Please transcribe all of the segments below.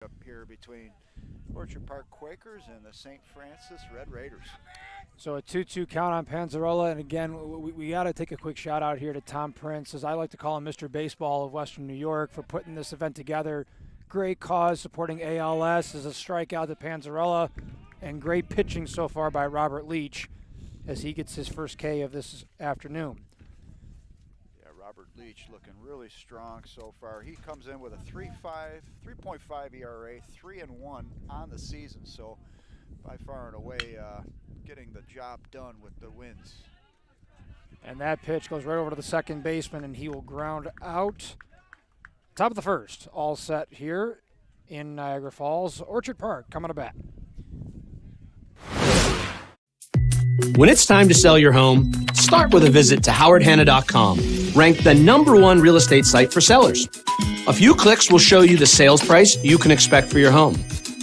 Up here between Orchard Park Quakers and the St. Francis Red Raiders. So a 2-2 count on Panzarola, and again, we got to take a quick shout out here to Tom Prince, as I like to call him, Mr. Baseball of Western New York, for putting this event together. Great cause supporting ALS as a strikeout to Panzarola, and great pitching so far by Robert Leach as he gets his first K of this afternoon. Yeah, Robert Leach looking really strong so far. He comes in with a 3.5 ERA, 3-1 on the season, so by far and away getting the job done with the wins. And that pitch goes right over to the second baseman, and he will ground out. Top of the first, all set here in Niagara Falls. Orchard Park coming to bat. When it's time to sell your home, start with a visit to howardhanna.com, ranked the #1 real estate site for sellers. A few clicks will show you the sales price you can expect for your home.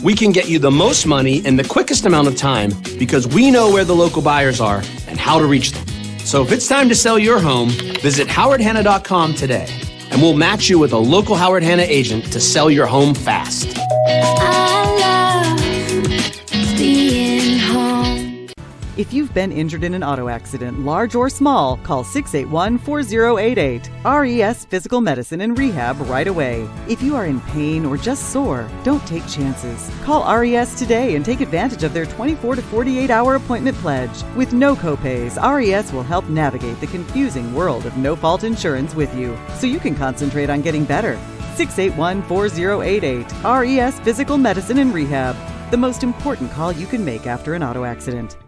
We can get you the most money in the quickest amount of time because we know where the local buyers are and how to reach them. So if it's time to sell your home, visit howardhanna.com today, and we'll match you with a local Howard Hanna agent to sell your home fast. I love being home. If you've been injured in an auto accident, large or small, call 681-4088. RES Physical Medicine and Rehab right away. If you are in pain or just sore, don't take chances. Call RES today and take advantage of their 24 to 48-hour appointment pledge. With no copays, RES will help navigate the confusing world of no-fault insurance with you, so you can concentrate on getting better. 681-4088. RES Physical Medicine and Rehab. The most important call you can make after an auto accident.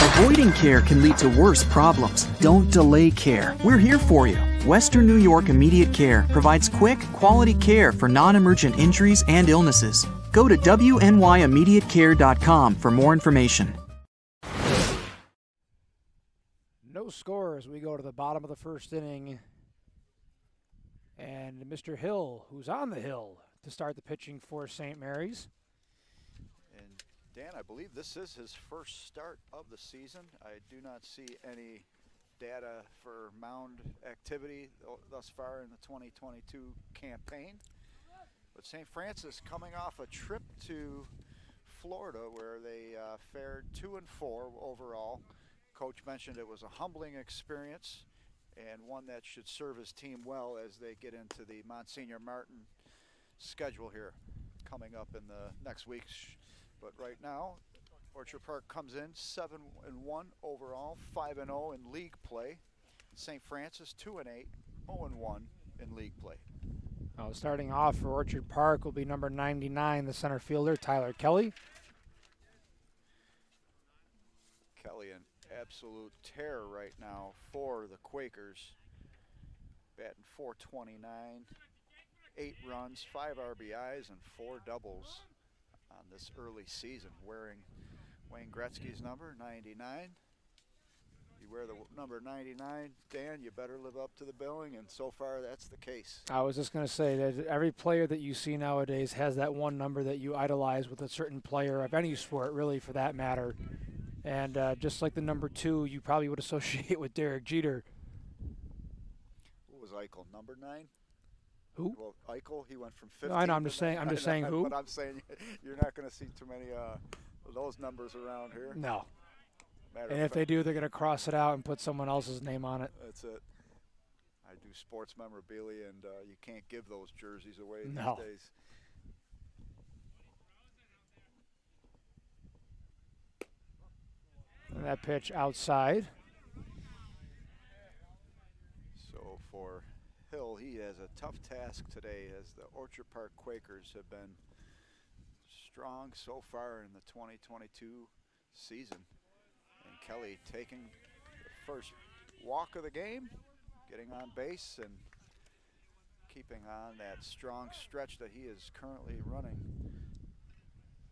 Avoiding care can lead to worse problems. Don't delay care. We're here for you. Western New York Immediate Care provides quick, quality care for non-emergent injuries and illnesses. Go to WNYImmediatecare.com for more information. No score as we go to the bottom of the first inning. And Mr. Hill, who's on the hill to start the pitching for St. Mary's. And Dan, I believe this is his first start of the season. I do not see any data for mound activity thus far in the 2022 campaign. But St. Francis coming off a trip to Florida where they fared 2-4 overall. Coach mentioned it was a humbling experience and one that should serve his team well as they get into the Monsignor Martin schedule here coming up in the next week. But right now, Orchard Park comes in 7-1 overall, 5-0 in league play. St. Francis 2-8, 0-1 in league play. Starting off for Orchard Park will be number 99, the center fielder, Tyler Kelly. Kelly in absolute terror right now for the Quakers. Batting .429, 8 runs, 5 RBIs, and 4 doubles on this early season, wearing Wayne Gretzky's number, 99. You wear the number 99, Dan, you better live up to the billing, and so far that's the case. I was just going to say that every player that you see nowadays has that one number that you idolize with a certain player of any sport, really, for that matter. And just like the number 2, you probably would associate with Derek Jeter. What was Eichel, number 9? Who? Well, Eichel, he went from 15. No, I know, I'm just saying who. But I'm saying you're not going to see too many of those numbers around here. No. And if they do, they're going to cross it out and put someone else's name on it. That's it. I do sports memorabilia, and you can't give those jerseys away these days. And that pitch outside. So for Hill, he has a tough task today as the Orchard Park Quakers have been strong so far in the 2022 season. And Kelly taking the first walk of the game, getting on base and keeping on that strong stretch that he is currently running.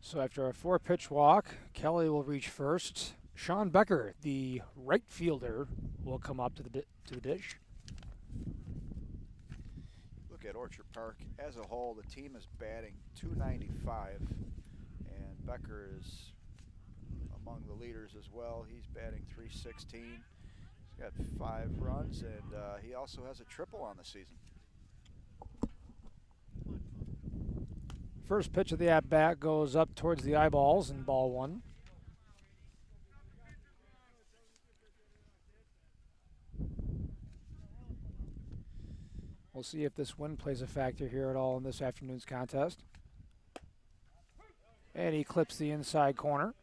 So after a 4-pitch walk, Kelly will reach first. Sean Becker, the right fielder, will come up to the dish. Look at Orchard Park as a whole, the team is batting .295, and Becker is among the leaders as well. He's batting .316. He's got 5 runs, and he also has a triple on the season. First pitch of the at-bat goes up towards the eyeballs and ball 1. We'll see if this wind plays a factor here at all in this afternoon's contest. And he clips the inside corner.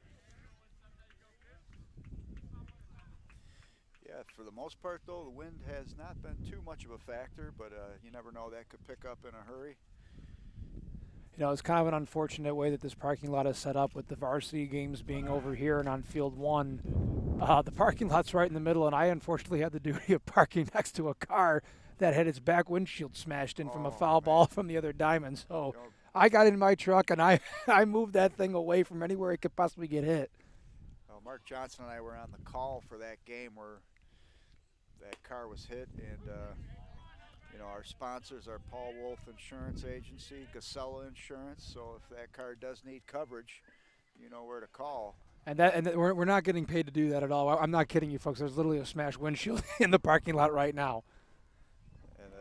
Yeah, for the most part, though, the wind has not been too much of a factor, but you never know, that could pick up in a hurry. You know, it's kind of an unfortunate way that this parking lot is set up with the varsity games being over here and on field 1. The parking lot's right in the middle, and I unfortunately had the duty of parking next to a car that had its back windshield smashed in from a foul ball from the other diamond. So I got in my truck, and I moved that thing away from anywhere it could possibly get hit. Well, Mark Johnson and I were on the call for that game where that car was hit, and you know, our sponsors are Paul Wolf Insurance Agency, Casella Insurance, so if that car does need coverage, you know where to call. And we're not getting paid to do that at all. I'm not kidding you, folks. There's literally a smashed windshield in the parking lot right now. And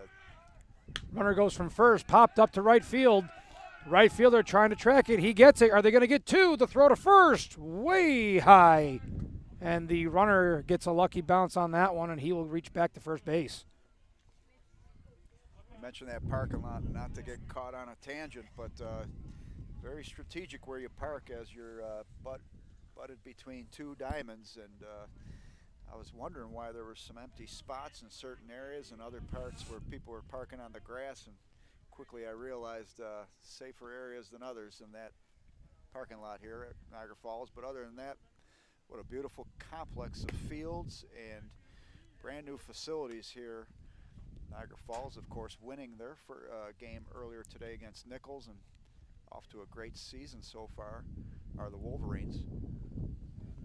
runner goes from first, popped up to right field. Right fielder trying to track it. He gets it. Are they going to get 2? The throw to first, way high. And the runner gets a lucky bounce on that one, and he will reach back to first base. You mentioned that parking lot, not to get caught on a tangent, but very strategic where you park as you're butted between 2 diamonds. And I was wondering why there were some empty spots in certain areas and other parts where people were parking on the grass, and quickly I realized safer areas than others in that parking lot here at Niagara Falls. But other than that, what a beautiful complex of fields and brand new facilities here. Niagara Falls, of course, winning their game earlier today against Nichols, and off to a great season so far are the Wolverines.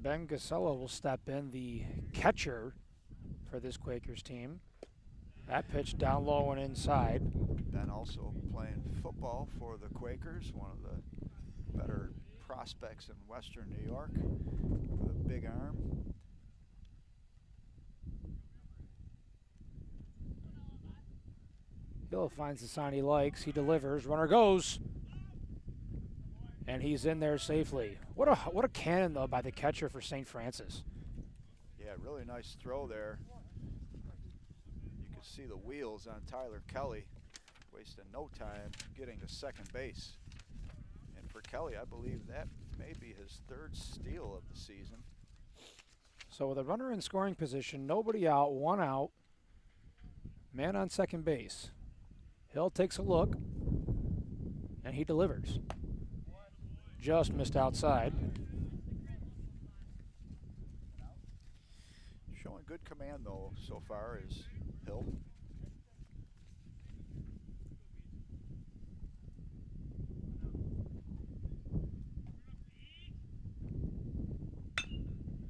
Ben Casella will step in, the catcher for this Quakers team. That pitch down low and inside. Ben also playing football for the Quakers, one of the better prospects in Western New York, with a big arm. Hill finds the sign he likes. He delivers. Runner goes. And he's in there safely. What a cannon, though, by the catcher for St. Francis. Yeah, really nice throw there. You could see the wheels on Tyler Kelly, wasting no time getting to second base. And for Kelly, I believe that may be his 3rd steal of the season. So with a runner in scoring position, nobody out, 1 out, man on second base. Hill takes a look, and he delivers. Just missed outside. Showing good command, though, so far is Hill.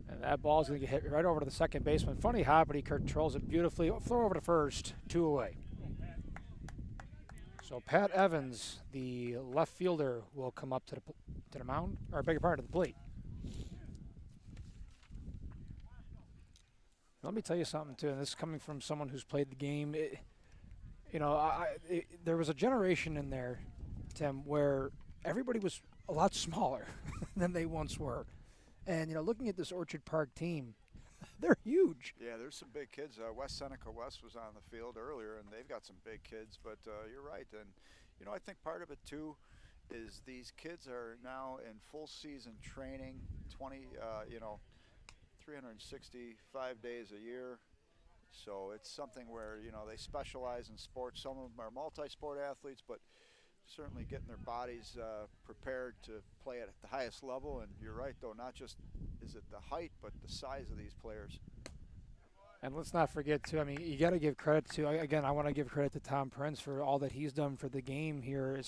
And that ball's going to get hit right over to the second baseman. Funny hop, but he controls it beautifully. Throw over to first, 2 away. So Pat Evans, the left fielder, will come up to the mound, or beg your pardon, to the plate. Let me tell you something too, and this is coming from someone who's played the game. There was a generation in there, Tim, where everybody was a lot smaller than they once were. And, looking at this Orchard Park team, they're huge. Yeah, there's some big kids. West Seneca West was on the field earlier, and they've got some big kids. But you're right. And, I think part of it, too, is these kids are now in full season training, 365 days a year. So it's something where, they specialize in sports. Some of them are multi-sport athletes, but certainly getting their bodies prepared to play at the highest level. And you're right, though, not just is it the height, but the size of these players. And let's not forget, too, you got to give credit to, again, I want to give credit to Tom Prince for all that he's done for the game here.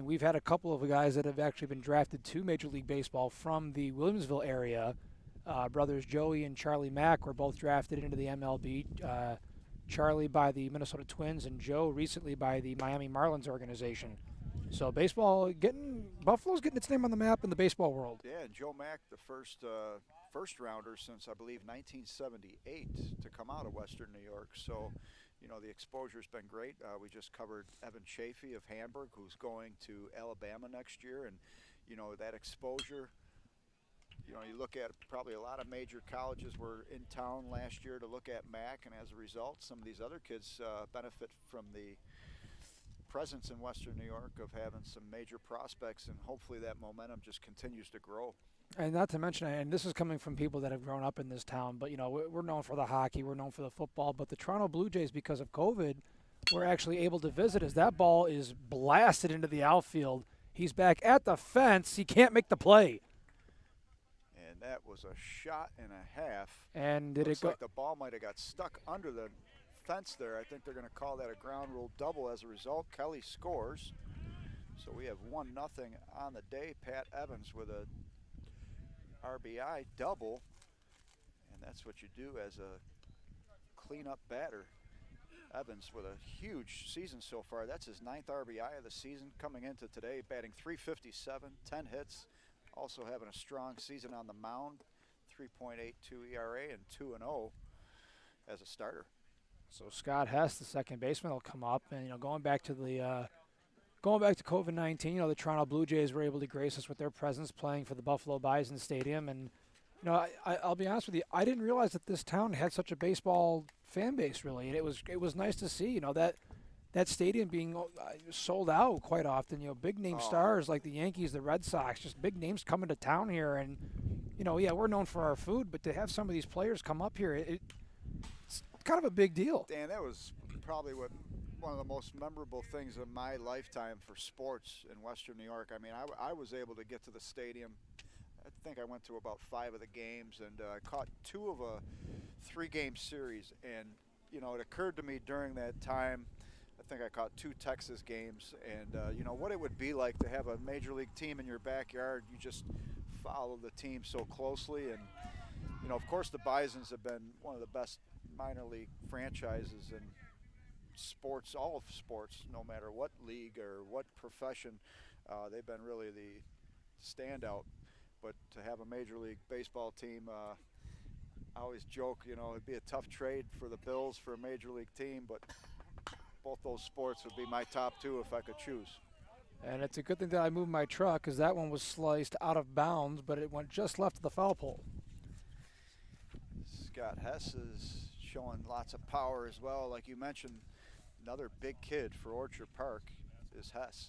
We've had a couple of guys that have actually been drafted to Major League Baseball from the Williamsville area. Brothers Joey and Charlie Mack were both drafted into the MLB. Charlie by the Minnesota Twins, and Joe recently by the Miami Marlins organization. So baseball Buffalo's getting its name on the map in the baseball world. Yeah, and Joe Mack, the first rounder since I believe 1978 to come out of Western New York. So, the exposure's been great. We just covered Evan Chafee of Hamburg, who's going to Alabama next year, and that exposure. You look at probably a lot of major colleges were in town last year to look at Mac, and as a result, some of these other kids benefit from the presence in Western New York of having some major prospects, and hopefully that momentum just continues to grow. And not to mention, and this is coming from people that have grown up in this town, but we're known for the hockey, we're known for the football, but the Toronto Blue Jays, because of COVID, were actually able to visit as that ball is blasted into the outfield. He's back at the fence. He can't make the play. And that was a shot and a half. And did Looks it go? like the ball might have got stuck under the fence there. I think they're going to call that a ground rule double as a result. Kelly scores. So we have 1-0 on the day. Pat Evans with a RBI double. And that's what you do as a cleanup batter. Evans with a huge season so far. That's his 9th RBI of the season coming into today, batting .357, 10 hits. Also having a strong season on the mound, 3.82 ERA and 2-0 as a starter. So Scott Hess, the second baseman, will come up, and going back to COVID-19, the Toronto Blue Jays were able to grace us with their presence playing for the Buffalo Bison Stadium, and I'll be honest with you, I didn't realize that this town had such a baseball fan base really, and it was nice to see that stadium being sold out quite often. Big name stars like the Yankees, the Red Sox, just big names coming to town here, and we're known for our food, but to have some of these players come up here, it's kind of a big deal. Dan, that was probably one of the most memorable things of my lifetime for sports in Western New York. I mean, I was able to get to the stadium. I think I went to about 5 of the games, and I caught 2 of a 3-game series. And it occurred to me during that time, I think I caught 2 Texas games, and what it would be like to have a major league team in your backyard. You just follow the team so closely, and of course the Bisons have been one of the best minor league franchises in sports, all of sports, no matter what league or what profession. They've been really the standout. But to have a major league baseball team, I always joke, it'd be a tough trade for the Bills for a major league team, but both those sports would be my top 2 if I could choose. And it's a good thing that I moved my truck, because that one was sliced out of bounds, but it went just left of the foul pole. Scott Hess is showing lots of power as well. Like you mentioned, another big kid for Orchard Park is Hess.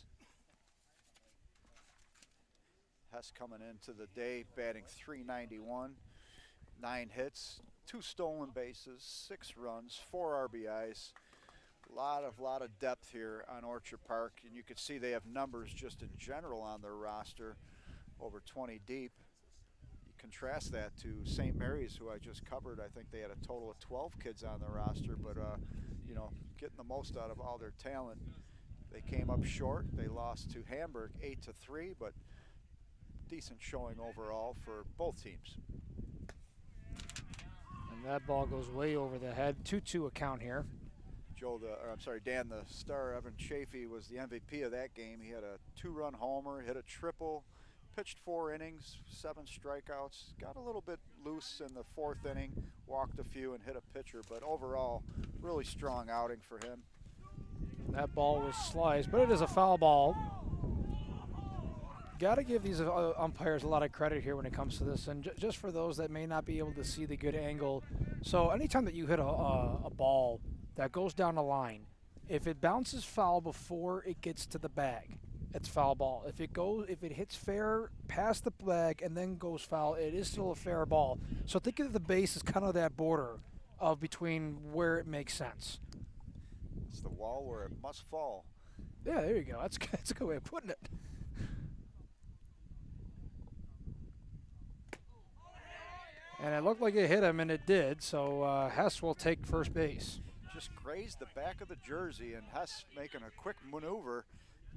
Hess coming into the day batting .391, 9 hits, 2 stolen bases, 6 runs, 4 RBIs. Lot of depth here on Orchard Park, and you can see they have numbers just in general on their roster, over 20 deep. You contrast that to St. Mary's, who I just covered. I think they had a total of 12 kids on their roster, but getting the most out of all their talent. They came up short. They lost to Hamburg 8-3, but decent showing overall for both teams. And that ball goes way over the head. 2-2 account here. Dan, the star, Evan Chafee, was the MVP of that game. He had a 2-run homer, hit a triple, pitched 4 innings, 7 strikeouts, got a little bit loose in the 4th inning, walked a few and hit a pitcher, but overall, really strong outing for him. That ball was sliced, but it is a foul ball. Got to give these umpires a lot of credit here when it comes to this, and just for those that may not be able to see the good angle. So anytime that you hit a ball that goes down a line, if it bounces foul before it gets to the bag, it's foul ball. If it hits fair past the bag and then goes foul, it is still a fair ball. So think of the base as kind of that border of between where it makes sense. It's the wall where it must fall. Yeah, there you go. That's a good way of putting it. And it looked like it hit him, and it did, so Hess will take first base. Just grazed the back of the jersey, and Hess making a quick maneuver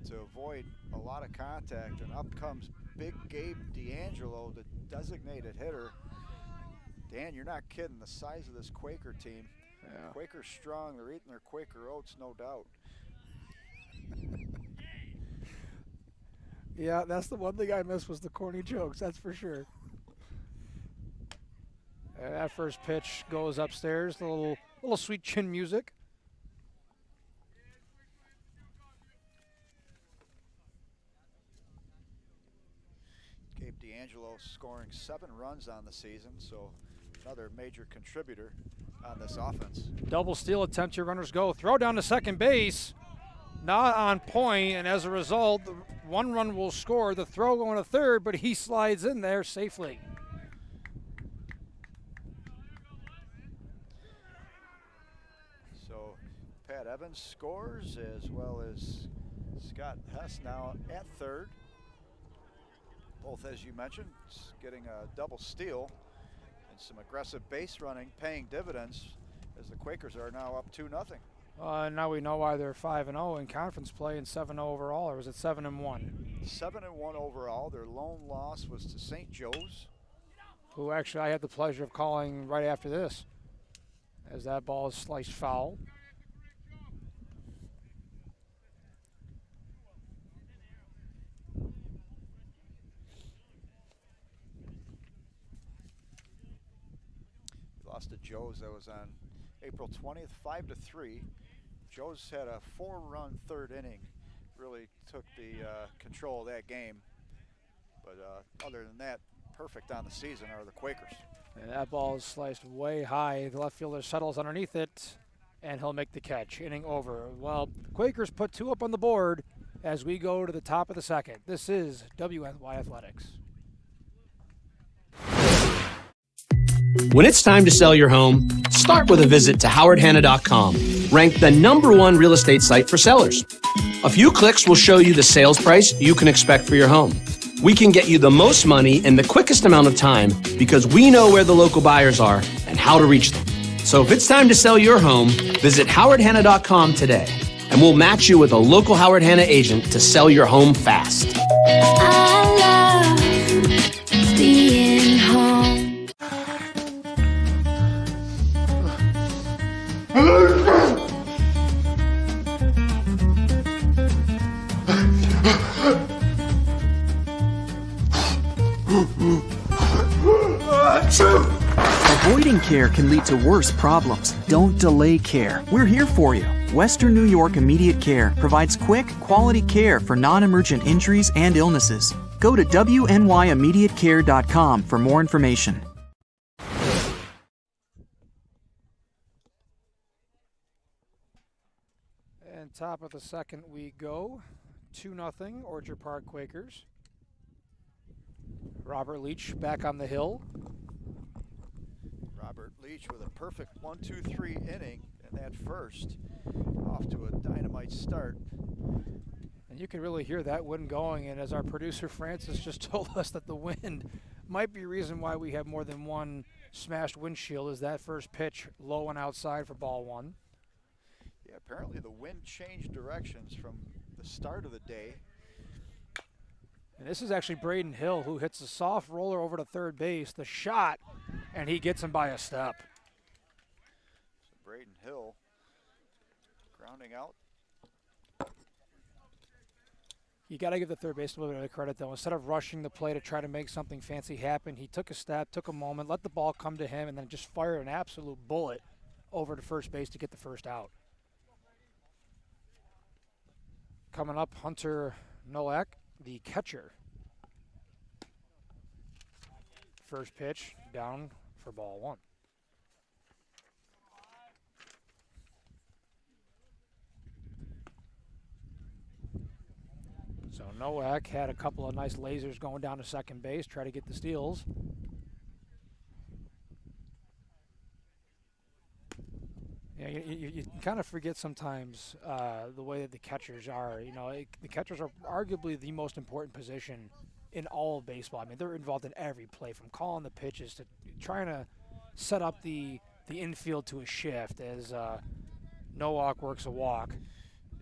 to avoid a lot of contact, and up comes Big Gabe D'Angelo, the designated hitter. Dan, you're not kidding, the size of this Quaker team. Yeah. Quaker strong. They're eating their Quaker oats, no doubt. Yeah, that's the one thing I missed was the corny jokes, that's for sure. And that first pitch goes upstairs, a little sweet chin music. Gabe D'Angelo scoring 7 runs on the season, so another major contributor on this offense. Double steal attempt, here runners go. Throw down to second base, not on point, and as a result, 1 run will score. The throw going to third, but he slides in there safely. So Pat Evans scores, as well as Scott Hess now at third. Both, as you mentioned, getting a double steal and some aggressive base running, paying dividends as the Quakers are now up 2-0. Now we know why they're 5-0 in conference play and 7-0 overall, or was it 7-1? 7-1 overall. Their lone loss was to St. Joe's, who actually I had the pleasure of calling right after this, as that ball is sliced foul. lost to Joe's. That was on April 20th, 5-3. Joe's had a 4-run third inning, really took the control of that game. But other than that, perfect on the season are the Quakers. And that ball is sliced way high. The left fielder settles underneath it, and he'll make the catch. Inning over. Well, Quakers put 2 up on the board as we go to the top of the second. This is WNY Athletics. When it's time to sell your home, start with a visit to howardhanna.com, ranked the #1 real estate site for sellers. A few clicks will show you the sales price you can expect for your home. We can get you the most money in the quickest amount of time because we know where the local buyers are and how to reach them. So if it's time to sell your home, visit howardhanna.com today, and we'll match you with a local Howard Hanna agent to sell your home fast. I love being home. Avoiding care can lead to worse problems. Don't delay care. We're here for you. Western New York Immediate Care provides quick, quality care for non-emergent injuries and illnesses. Go to WNYImmediatecare.com for more information. And top of the second we go. 2-0 Orchard Park Quakers. Robert Leach back on the hill. Robert Leach with a perfect 1-2-3 inning in that first, off to a dynamite start. And you can really hear that wind going, and as our producer Francis just told us that the wind might be a reason why we have more than one smashed windshield, is that first pitch low and outside for ball 1. Yeah, apparently the wind changed directions from the start of the day. And this is actually Braden Hill, who hits a soft roller over to third base, the shot, and he gets him by a step. So Braden Hill grounding out. You got to give the third baseman a little bit of credit, though. Instead of rushing the play to try to make something fancy happen, he took a step, took a moment, let the ball come to him, and then just fired an absolute bullet over to first base to get the first out. Coming up, Hunter Nowak, the catcher. First pitch down for ball 1. So Nowak had a couple of nice lasers going down to second base, try to get the steals. Yeah, you kind of forget sometimes the way that the catchers are. You know, the catchers are arguably the most important position in all of baseball. I mean, they're involved in every play, from calling the pitches to trying to set up the infield to a shift as Nowak works a walk.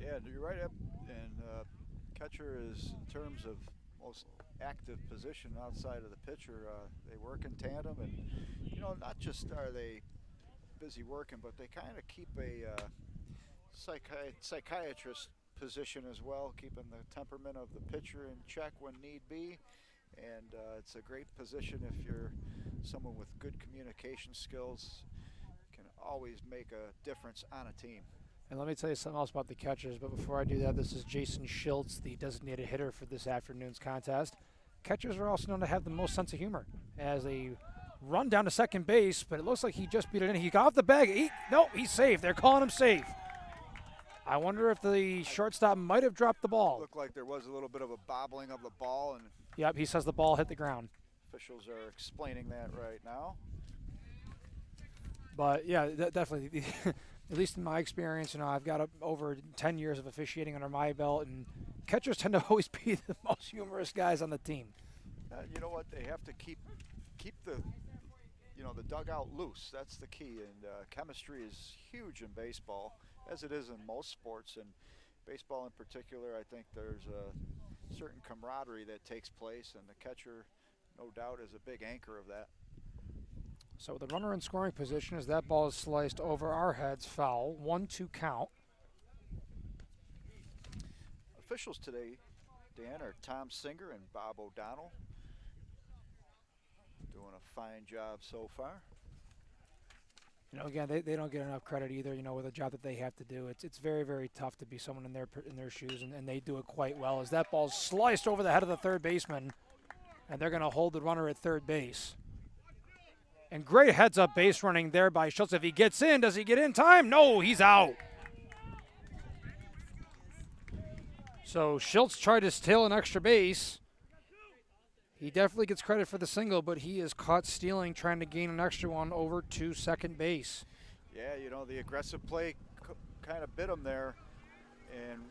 Yeah, you're right up. And catcher is, in terms of most active position outside of the pitcher, they work in tandem. And, you know, not just are they busy working, but they kind of keep a psychiatrist position as well, keeping the temperament of the pitcher in check when need be. And it's a great position if you're someone with good communication skills, can always make a difference on a team. And let me tell you something else about the catchers, but before I do that, this is Jason Schultz, the designated hitter for this afternoon's contest. Catchers are also known to have the most sense of humor as they run down to second base, but it looks like he just beat it in. He got off the bag. No, he's safe. They're calling him safe. I wonder if the shortstop might have dropped the ball. Looked like there was a little bit of a bobbling of the ball, and Yep, he says the ball hit the ground. officials are explaining that right now. But yeah, definitely. At least in my experience, I've got over 10 years of officiating under my belt, and catchers tend to always be the most humorous guys on the team. You know what? They have to keep the the dugout loose. That's the key, and chemistry is huge in baseball, as it is in most sports, and baseball in particular. I think there's a certain camaraderie that takes place, and the catcher, no doubt, is a big anchor of that. So the runner in scoring position as that ball is sliced over our heads, foul, 1-2 count. Officials today, Dan, are Tom Singer and Bob O'Donnell. Doing a fine job so far. Again, they don't get enough credit either, with the job that they have to do. It's very, very tough to be someone in their shoes, and they do it quite well as that ball's sliced over the head of the third baseman, and they're going to hold the runner at third base. And great heads-up base running there by Schultz. If he gets in, does he get in time? No, he's out. So Schultz tried to steal an extra base. He definitely gets credit for the single, but he is caught stealing, trying to gain an extra one over to second base. Yeah, the aggressive play kind of bit him there. And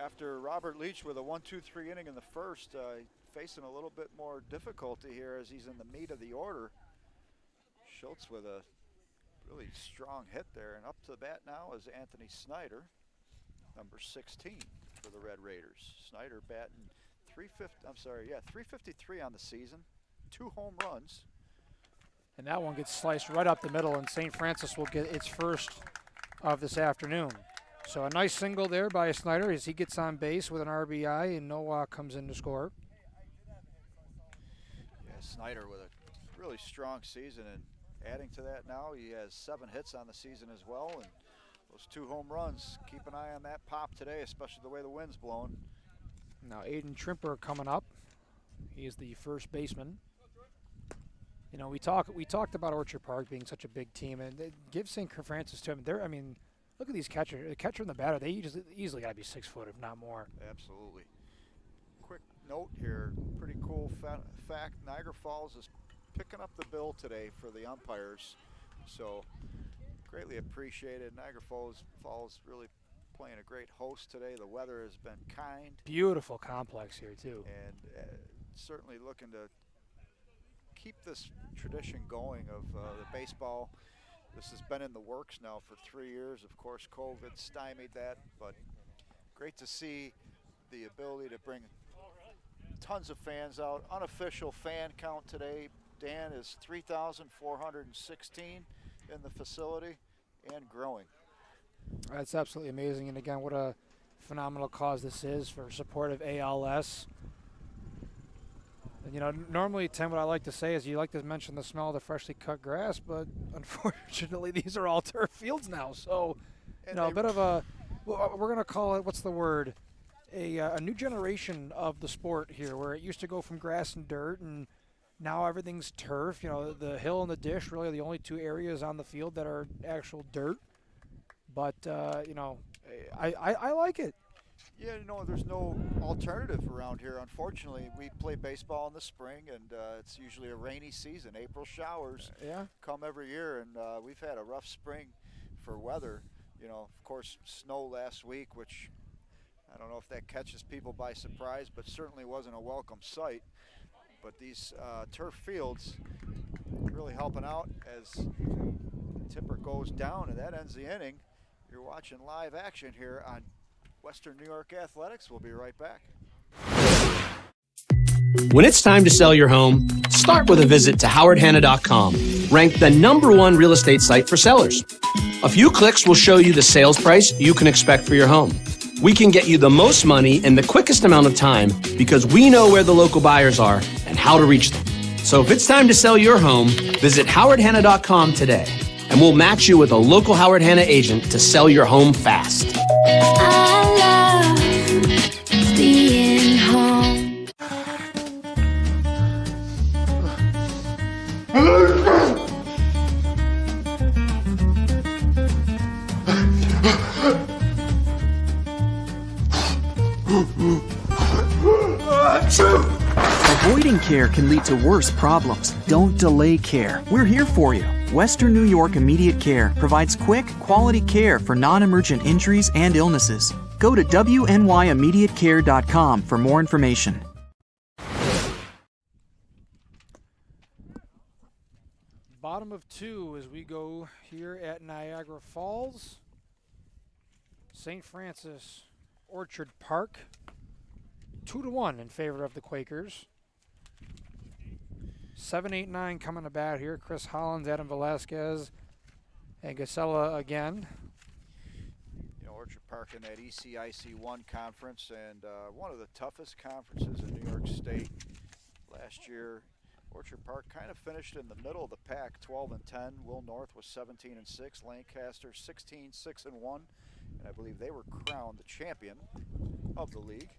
after Robert Leach with a 1-2-3 inning in the first, facing a little bit more difficulty here as he's in the meat of the order. Schultz with a really strong hit there, and up to the bat now is Anthony Snyder, number 16 for the Red Raiders. Snyder batting 353 on the season, 2 home runs. And that one gets sliced right up the middle, and St. Francis will get its first of this afternoon. So a nice single there by Snyder as he gets on base with an RBI, and Nowak comes in to score. Yeah, Snyder with a really strong season, and adding to that now, he has 7 hits on the season as well, and those 2 home runs. Keep an eye on that pop today, especially the way the wind's blowing. Now Aiden Trimper coming up. He is the first baseman. We talked about Orchard Park being such a big team, and give St. Francis to him. Look at these catchers. The catcher and the batter, they easily got to be 6 foot, if not more. Absolutely. Quick note here, pretty cool fact, Niagara Falls is picking up the bill today for the umpires, so greatly appreciated. Niagara Falls really playing a great host today. The weather has been kind. Beautiful complex here too. And certainly looking to keep this tradition going of the baseball. This has been in the works now for 3 years. Of course, COVID stymied that, but great to see the ability to bring tons of fans out. Unofficial fan count today, Dan, is 3,416 in the facility and growing. That's absolutely amazing, and again, what a phenomenal cause this is for support of ALS. And normally, Tim, what I like to say is you like to mention the smell of the freshly cut grass, but unfortunately, these are all turf fields now. So, a bit of a, we're going to call it, what's the word? A new generation of the sport here, where it used to go from grass and dirt, and now everything's turf. The hill and the dish really are the only 2 areas on the field that are actual dirt. But, I like it. Yeah, there's no alternative around here. Unfortunately, we play baseball in the spring, and it's usually a rainy season. April showers come every year, and we've had a rough spring for weather. Of course, snow last week, which I don't know if that catches people by surprise, but certainly wasn't a welcome sight. But these turf fields really helping out as Tipper goes down, and that ends the inning. You're watching live action here on Western New York Athletics. We'll be right back. When it's time to sell your home, start with a visit to howardhanna.com, ranked the #1 real estate site for sellers. A few clicks will show you the sales price you can expect for your home. We can get you the most money in the quickest amount of time because we know where the local buyers are and how to reach them. So if it's time to sell your home, visit howardhanna.com today, and we'll match you with a local Howard Hanna agent to sell your home fast. I love being home. Avoiding care can lead to worse problems. Don't delay care. We're here for you. Western New York Immediate Care provides quick, quality care for non-emergent injuries and illnesses. Go to WNYImmediatecare.com for more information. Bottom of 2 as we go here at Niagara Falls. St. Francis Orchard Park. 2-1 in favor of the Quakers. 7, 8, 9 coming to bat here. Chris Hollins, Adam Velasquez, and Gasella again. You know, Orchard Park in that ECIC1 conference, and one of the toughest conferences in New York State. Last year, Orchard Park kind of finished in the middle of the pack, 12-10. Will North was 17-6. Lancaster 16-6-1, and I believe they were crowned the champion of the league.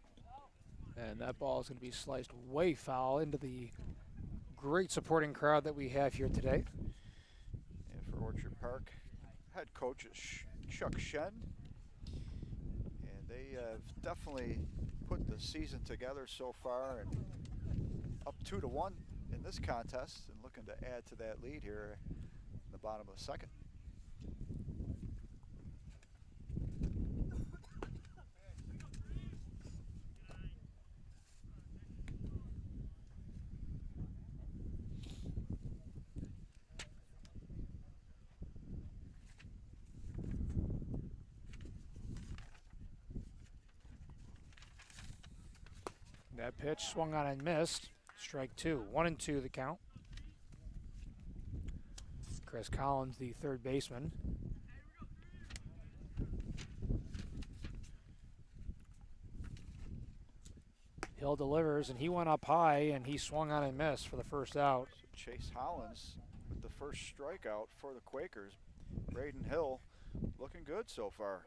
And that ball is going to be sliced way foul into the great supporting crowd that we have here today. And for Orchard Park, head coach is Chuck Shen. And they have definitely put the season together so far, and up 2-1 in this contest, and looking to add to that lead here in the bottom of the second. That pitch swung on and missed. Strike 2. 1-2 the count. Chris Collins, the third baseman. Hill delivers, and he went up high, and he swung on and missed for the first out. So Chase Hollins with the first strikeout for the Quakers. Braden Hill looking good so far.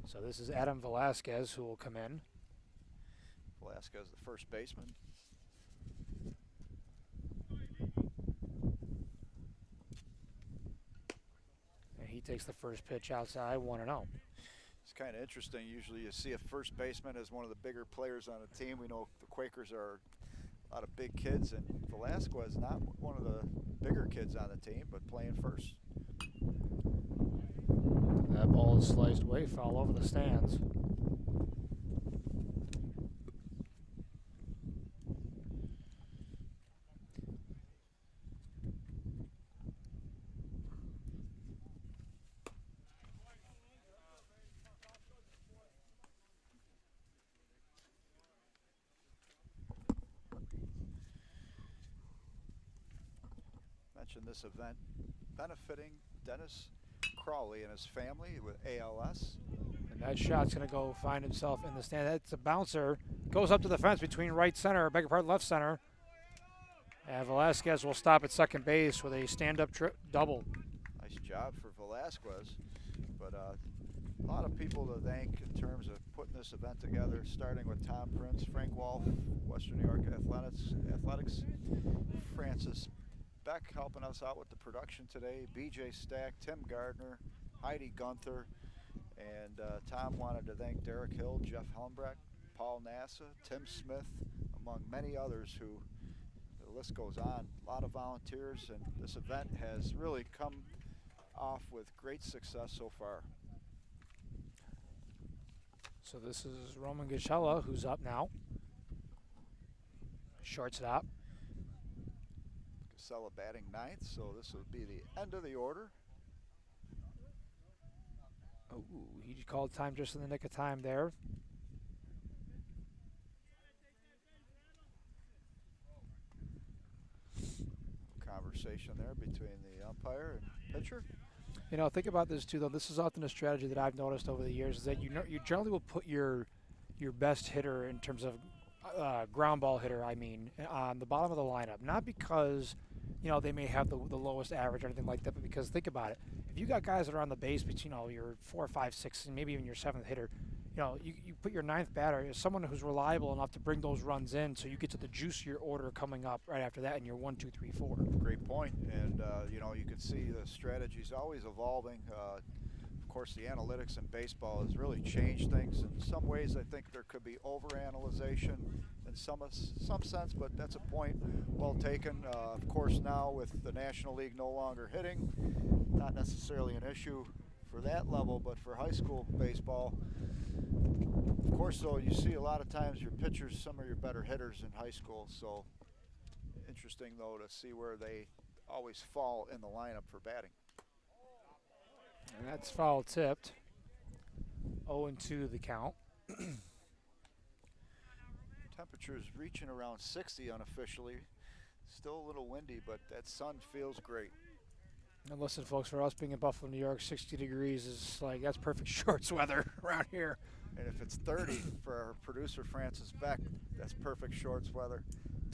So this is Adam Velasquez who will come in. Velasquez, the first baseman. And he takes the first pitch outside, 1-0. It's kind of interesting. Usually you see a first baseman as one of the bigger players on a team. We know the Quakers are a lot of big kids, and Velasquez not one of the bigger kids on the team, but playing first. That ball is sliced way foul over the stands. This event benefiting Dennis Crawley and his family with ALS. And that shot's going to go find himself in the stand. That's a bouncer. Goes up to the fence between right center, beg your pardon, left center. And Velasquez will stop at second base with a stand-up double. Nice job for Velasquez. But a lot of people to thank in terms of putting this event together, starting with Tom Prince, Frank Wolf, Western New York Athletics, Francis Beck helping us out with the production today, BJ Stack, Tim Gardner, Heidi Gunther, and Tom wanted to thank Derek Hill, Jeff Helmbrecht, Paul Nassa, Tim Smith, among many others who, the list goes on. A lot of volunteers, and this event has really come off with great success so far. So this is Roman Gachella, who's up now. Shortstop. Casella batting ninth, so this would be the end of the order. Oh, he called time just in the nick of time there. conversation there between the umpire and pitcher. Think about this too, though. This is often a strategy that I've noticed over the years, is that you generally will put your best hitter in terms of ground ball hitter, on the bottom of the lineup. Not because, they may have the lowest average or anything like that, but because think about it. If you got guys that are on the base, but, your 4, 5, 6, and maybe even your 7th hitter, you put your 9th batter as someone who's reliable enough to bring those runs in, so you get to the juicier order coming up right after that in your 1, 2, 3, 4. Great point. And, you can see the strategy's always evolving. Of course, the analytics in baseball has really changed things. In some ways, I think there could be overanalyzation in some sense, but that's a point well taken. Of course, now with the National League no longer hitting, not necessarily an issue for that level, but for high school baseball, of course, though, you see a lot of times your pitchers, some of your better hitters in high school. So interesting, though, to see where they always fall in the lineup for batting. And that's foul tipped. 0-2 the count. Temperature's reaching around 60 unofficially. Still a little windy, but that sun feels great. And listen, folks, for us being in Buffalo, New York, 60 degrees is that's perfect shorts weather around here. And if it's 30 for our producer, Francis Beck, that's perfect shorts weather.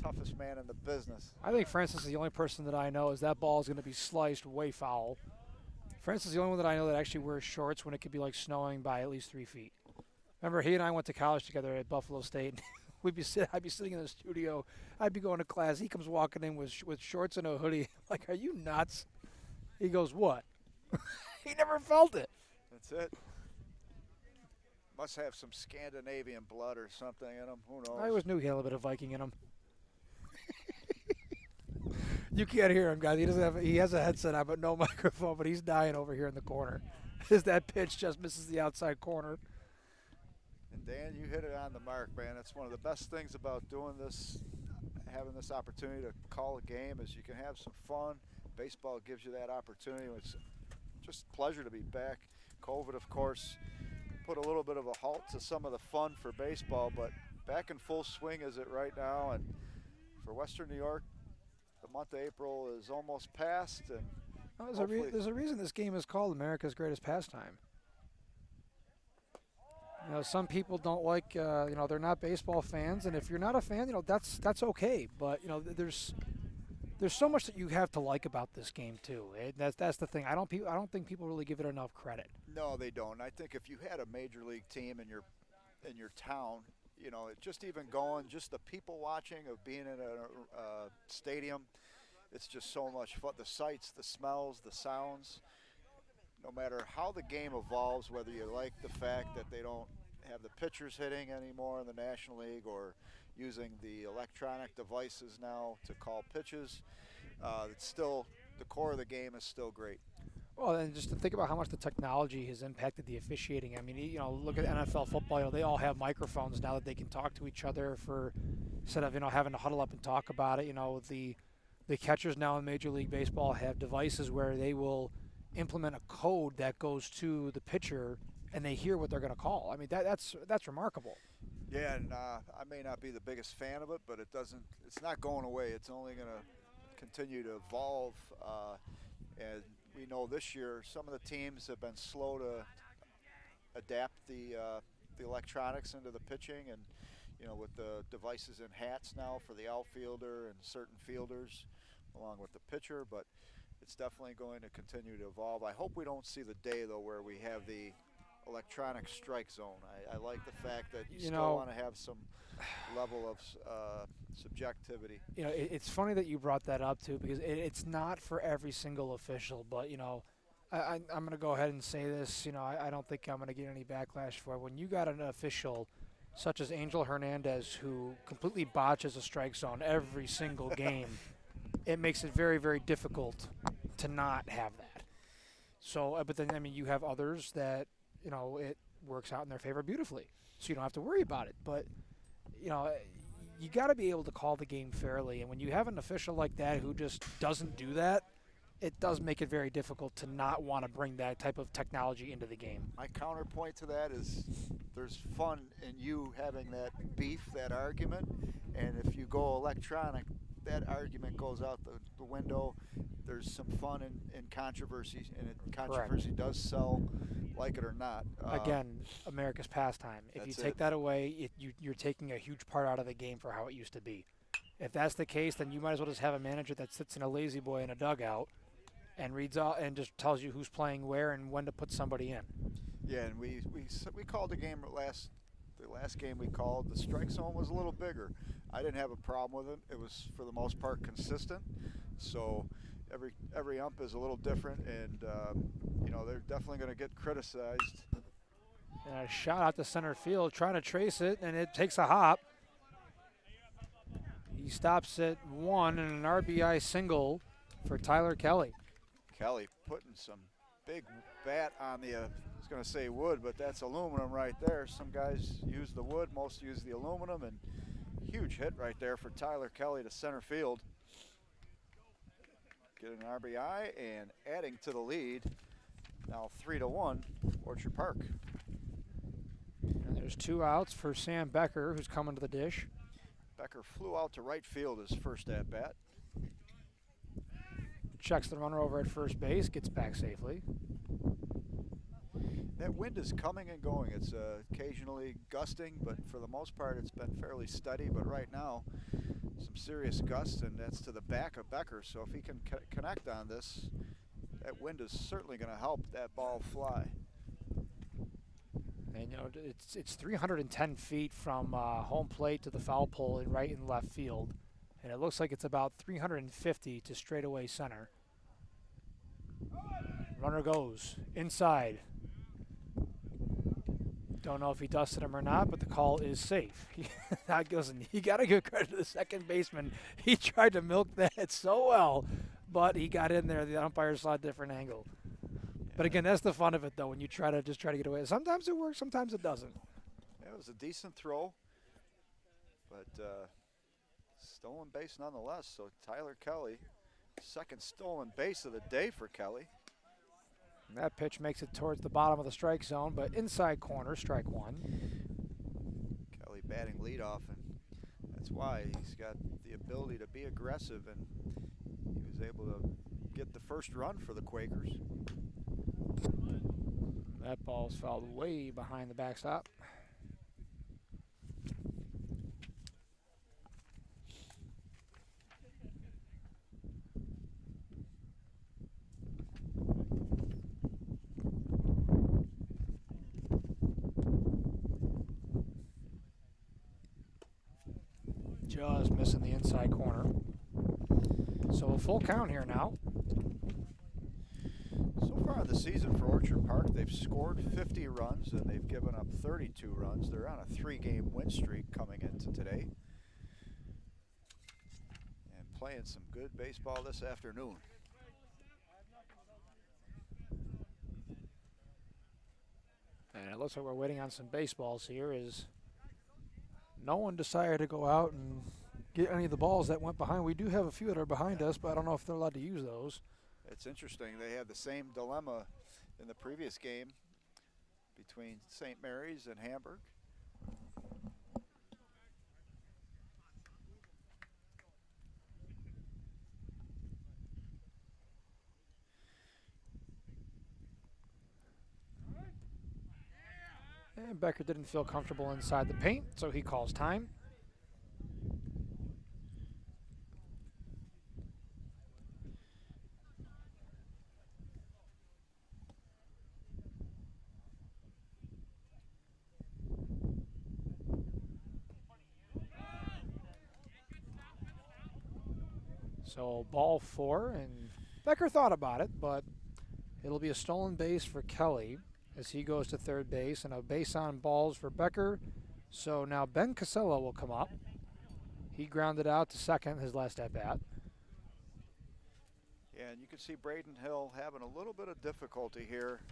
Toughest man in the business. I think Francis is the only person that I know is that ball is going to be sliced way foul. Francis is the only one that I know that actually wears shorts when it could be snowing by at least 3 feet. Remember, he and I went to college together at Buffalo State. I'd be sitting in the studio. I'd be going to class. He comes walking in with shorts and a hoodie. Like, are you nuts? He goes, what? He never felt it. That's it. Must have some Scandinavian blood or something in him. Who knows? I always knew he had a little bit of Viking in him. You can't hear him, guys. He has a headset on, but no microphone. But he's dying over here in the corner. As that pitch just misses the outside corner. And Dan, you hit it on the mark, man. That's one of the best things about doing this, having this opportunity to call a game, is you can have some fun. Baseball gives you that opportunity. It's just a pleasure to be back. COVID, of course, put a little bit of a halt to some of the fun for baseball, but back in full swing is it right now. And for Western New York, the month of April is almost past. And there's a reason this game is called America's Greatest Pastime. Some people don't like, they're not baseball fans, and if you're not a fan, that's okay. But there's so much that you have to like about this game too. That's the thing. I don't think people really give it enough credit. No, they don't. I think if you had a major league team in your town, just even going, just the people watching, of being in a stadium, it's just so much fun. The sights, the smells, the sounds. No matter how the game evolves, whether you like the fact that they don't have the pitchers hitting anymore in the National League or using the electronic devices now to call pitches, it's still, the core of the game is still great. Well, and just to think about how much the technology has impacted the officiating. I mean, look at NFL football. They all have microphones now that they can talk to each other instead of having to huddle up and talk about it. The catchers now in Major League Baseball have devices where they will implement a code that goes to the pitcher, and they hear what they're going to call. I mean, that's remarkable. Yeah, and I may not be the biggest fan of it, but it's not going away. It's only going to continue to evolve. And we know this year some of the teams have been slow to adapt the electronics into the pitching, and with the devices in hats now for the outfielder and certain fielders, along with the pitcher, but it's definitely going to continue to evolve. I hope we don't see the day, though, where we have the electronic strike zone. I like the fact that you still want to have some level of subjectivity. It's funny that you brought that up, too, because it's not for every single official, but, I'm going to go ahead and say this. I don't think I'm going to get any backlash for it. When you got an official such as Angel Hernandez, who completely botches a strike zone every single game, it makes it very, very difficult to not have that. So, but then, you have others that, it works out in their favor beautifully. So you don't have to worry about it. But, you got to be able to call the game fairly. And when you have an official like that who just doesn't do that, it does make it very difficult to not want to bring that type of technology into the game. My counterpoint to that is there's fun in you having that beef, that argument, and if you go electronic, that argument goes out the window. There's some fun in controversy, and controversy does sell, like it or not. Again, America's pastime. If you take that away, you're taking a huge part out of the game for how it used to be. If that's the case, then you might as well just have a manager that sits in a lazy boy in a dugout and reads out and just tells you who's playing where and when to put somebody in. Yeah, and we called the game the last game we called. The strike zone was a little bigger. I didn't have a problem with it. It was for the most part consistent. So every ump is a little different, and they're definitely going to get criticized. And a shot out to center field, trying to trace it, and it takes a hop. He stops at 1 and an RBI single for Tyler Kelly. Kelly putting some big bat on the, I was going to say wood, but that's aluminum right there. Some guys use the wood, most use the aluminum, and huge hit right there for Tyler Kelly to center field. Getting an RBI and adding to the lead. Now 3-1, Orchard Park. And there's 2 outs for Sam Becker, who's coming to the dish. Becker flew out to right field his first at-bat. Checks the runner over at first base, gets back safely. That wind is coming and going. It's occasionally gusting, but for the most part it's been fairly steady. But right now, some serious gusts, and that's to the back of Becker. So if he can connect on this, that wind is certainly going to help that ball fly. And it's 310 feet from home plate to the foul pole in right and left field. And it looks like it's about 350 to straightaway center. Runner goes inside. Don't know if he dusted him or not, but the call is safe. You got to give credit to the second baseman. He tried to milk that so well, but he got in there. The umpire saw a different angle. But again, that's the fun of it, though, when you try to get away. Sometimes it works, sometimes it doesn't. It was a decent throw, but stolen base nonetheless. So Tyler Kelly, second stolen base of the day for Kelly. And that pitch makes it towards the bottom of the strike zone, but inside corner, strike 1. Kelly batting leadoff, and that's why he's got the ability to be aggressive, and he was able to get the first run for the Quakers. That ball's fouled way behind the backstop. Just missing the inside corner. So a full count here now. So far in the season for Orchard Park, they've scored 50 runs and they've given up 32 runs. They're on a 3-game win streak coming into today. And playing some good baseball this afternoon. And it looks like we're waiting on some baseballs here as no one decided to go out and get any of the balls that went behind. We do have a few that are behind us, but I don't know if they're allowed to use those. It's interesting. They had the same dilemma in the previous game between St. Mary's and Hamburg. And Becker didn't feel comfortable inside the paint, so he calls time. So ball 4, and Becker thought about it, but it'll be a stolen base for Kelly as he goes to third base, and a base on balls for Becker. So now Ben Casella will come up. He grounded out to second his last at-bat. Yeah, and you can see Braden Hill having a little bit of difficulty here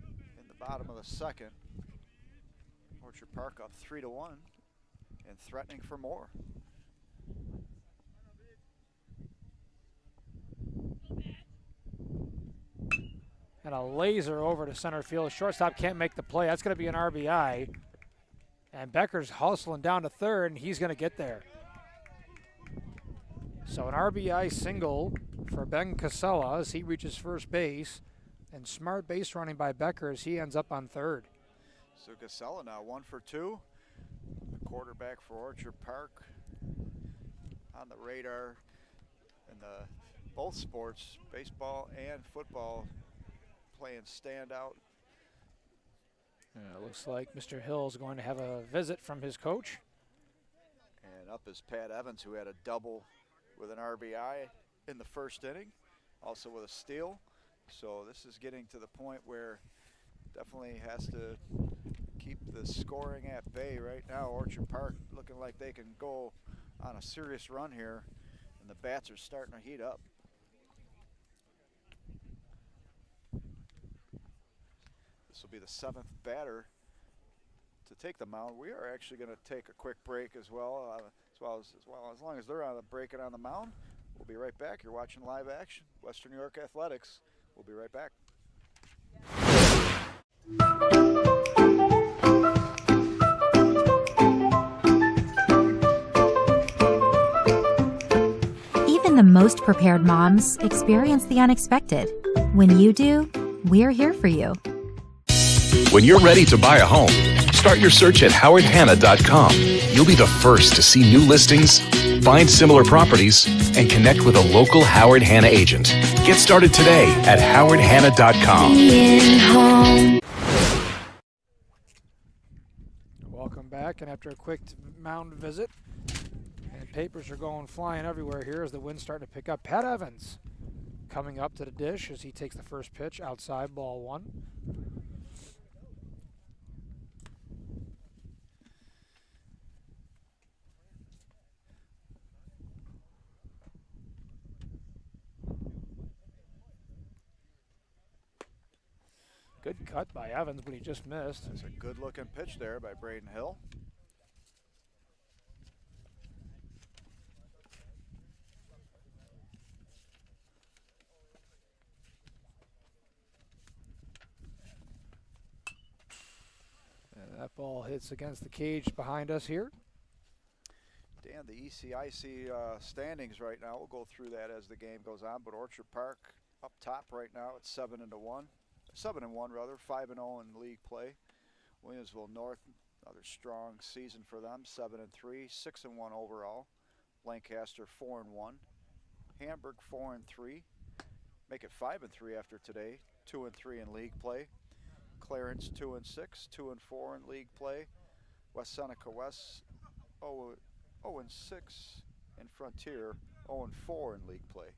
in the bottom of the second. Orchard Park up 3-1 and threatening for more. And a laser over to center field. Shortstop can't make the play. That's going to be an RBI. And Becker's hustling down to third, and he's going to get there. So an RBI single for Ben Casella as he reaches first base, and smart base running by Becker as he ends up on third. So Casella now 1 for 2. The quarterback for Orchard Park on the radar in both sports, baseball and football, playing standout. It looks like Mr. Hill is going to have a visit from his coach. And up is Pat Evans, who had a double with an RBI in the first inning, also with a steal. So this is getting to the point where definitely has to keep the scoring at bay right now. Orchard Park looking like they can go on a serious run here, and the bats are starting to heat up. This will be the 7th batter to take the mound. We are actually going to take a quick break as well, as long as they're on the break and on the mound. We'll be right back. You're watching live action, Western New York Athletics. We'll be right back. Even the most prepared moms experience the unexpected. When you do, we're here for you. When you're ready to buy a home, start your search at howardhanna.com. You'll be the first to see new listings, find similar properties, and connect with a local Howard Hanna agent. Get started today at howardhanna.com. Welcome back, and after a quick mound visit, and papers are going flying everywhere here as the wind's starting to pick up. Pat Evans coming up to the dish as he takes the first pitch outside, ball 1. Good cut by Evans, but he just missed. That's a good-looking pitch there by Braden Hill. And that ball hits against the cage behind us here. Dan, the ECIC standings right now, we'll go through that as the game goes on, but Orchard Park up top right now at 7-1, 7-1 rather, 5-0 in league play. Williamsville North, another strong season for them, 7-3, 6-1 overall. Lancaster 4-1, Hamburg 4-3, make it 5-3 after today, 2-3 in league play. Clarence 2-6, 2-4 in league play. West Seneca West 0-6, and Frontier 0-4 in league play.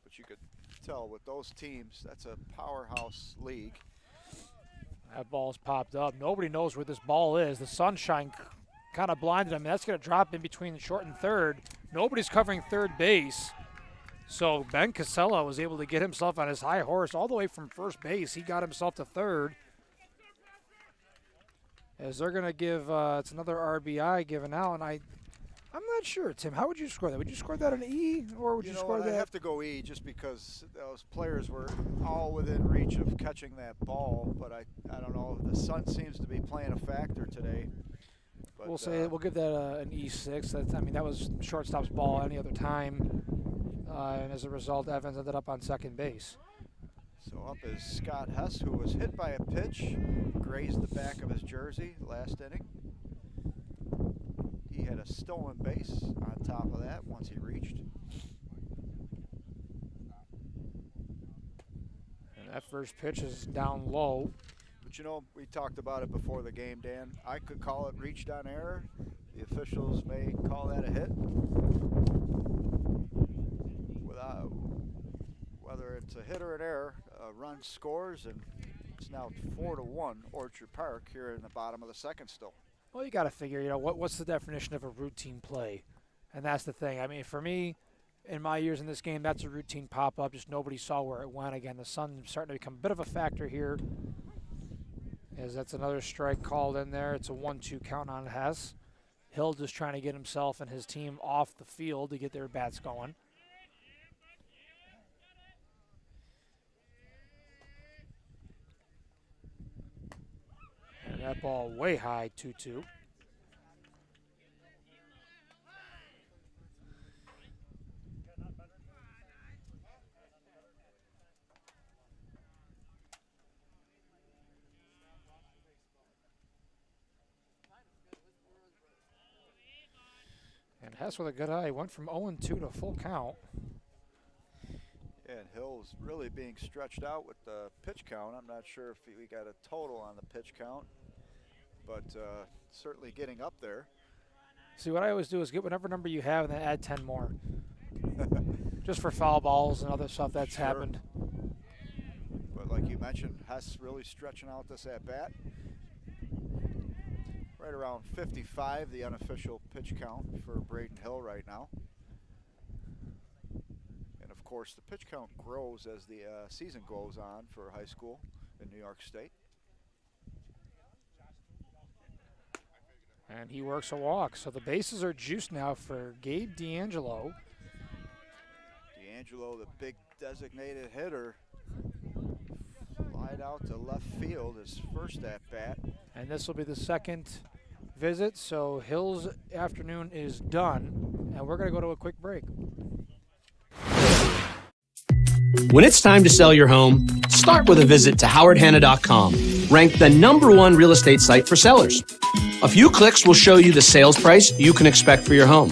But you could tell with those teams, that's a powerhouse league. That ball's popped up. Nobody knows where this ball is. The sunshine kind of blinded him. That's going to drop in between short and third. Nobody's covering third base. So Ben Casella was able to get himself on his high horse all the way from first base. He got himself to third. As they're going to give, it's another RBI given out, and I'm not sure, Tim. How would you score that? Would you score that an E, or would you score that? I have to go E just because those players were all within reach of catching that ball. But I don't know. The sun seems to be playing a factor today. But, we'll give that an E6. That was shortstop's ball any other time, and as a result, Evans ended up on second base. So up is Scott Hess, who was hit by a pitch, grazed the back of his jersey last inning. He had a stolen base on top of that once he reached. And that first pitch is down low. But you know, we talked about it before the game, Dan. I could call it reached on error. The officials may call that a hit. Whether it's a hit or an error, a run scores, and it's now 4-1 Orchard Park here in the bottom of the second still. Well, you got to figure, what's the definition of a routine play? And that's the thing. I mean, for me, in my years in this game, that's a routine pop-up. Just nobody saw where it went. Again, the sun's starting to become a bit of a factor here, as that's another strike called in there. It's a 1-2 count on Hess. Hill just trying to get himself and his team off the field to get their bats going. And that ball way high, 2-2. And Hess with a good eye went from 0-2 to full count. And Hill's really being stretched out with the pitch count. I'm not sure if we got a total on the pitch count, but certainly getting up there. See, what I always do is get whatever number you have and then add 10 more. Just for foul balls and other stuff that's happened. But like you mentioned, Hess really stretching out this at-bat. Right around 55, the unofficial pitch count for Braden Hill right now. And of course, the pitch count grows as the season goes on for high school in New York State. And he works a walk. So the bases are juiced now for Gabe D'Angelo. D'Angelo, the big designated hitter, flied out to left field, his first at-bat. And this will be the second visit. So Hill's afternoon is done. And we're going to go to a quick break. When it's time to sell your home, start with a visit to howardhanna.com, ranked the #1 real estate site for sellers. A few clicks will show you the sales price you can expect for your home.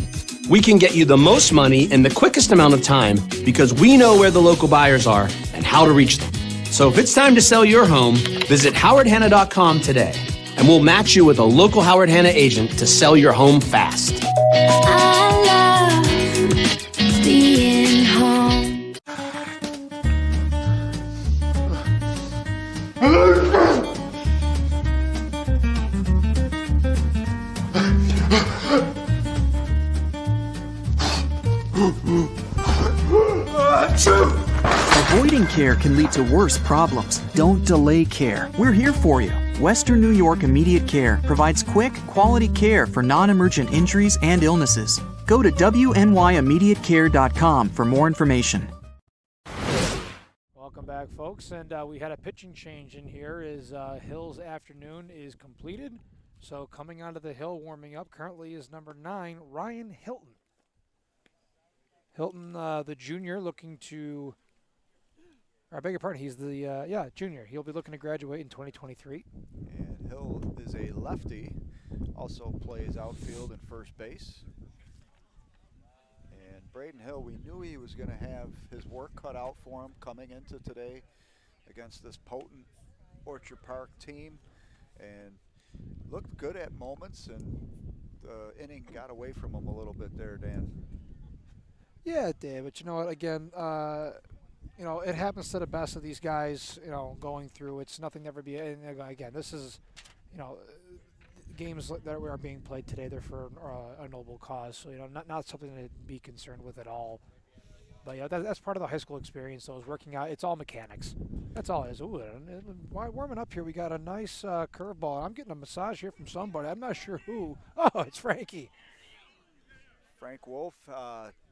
We can get you the most money in the quickest amount of time because we know where the local buyers are and how to reach them. So if it's time to sell your home, visit howardhanna.com today, and we'll match you with a local Howard Hanna agent to sell your home fast. I love being home. Avoiding care can lead to worse problems. Don't delay care. We're here for you. Western New York Immediate Care provides quick, quality care for non-emergent injuries and illnesses. Go to WNYImmediatecare.com for more information. Welcome back, folks. And we had a pitching change in here as Hill's afternoon is completed. So coming onto the hill, warming up currently is number 9, Ryan Hilton. Hilton, the junior, looking to, I beg your pardon, he's the, junior. He'll be looking to graduate in 2023. And Hill is a lefty, also plays outfield and first base. And Braden Hill, we knew he was going to have his work cut out for him coming into today against this potent Orchard Park team. And looked good at moments, and the inning got away from him a little bit there, Dan. Yeah, Dave, but you know what, again, it happens to the best of these guys, going through. It's nothing to ever be, and again, this is, games that are being played today, they're for a noble cause, so, not something to be concerned with at all. But, yeah, that's part of the high school experience, so it's working out. It's all mechanics. That's all it is. Ooh, and while warming up here, we got a nice curveball. I'm getting a massage here from somebody. I'm not sure who. Oh, it's Frankie. Frank Wolf,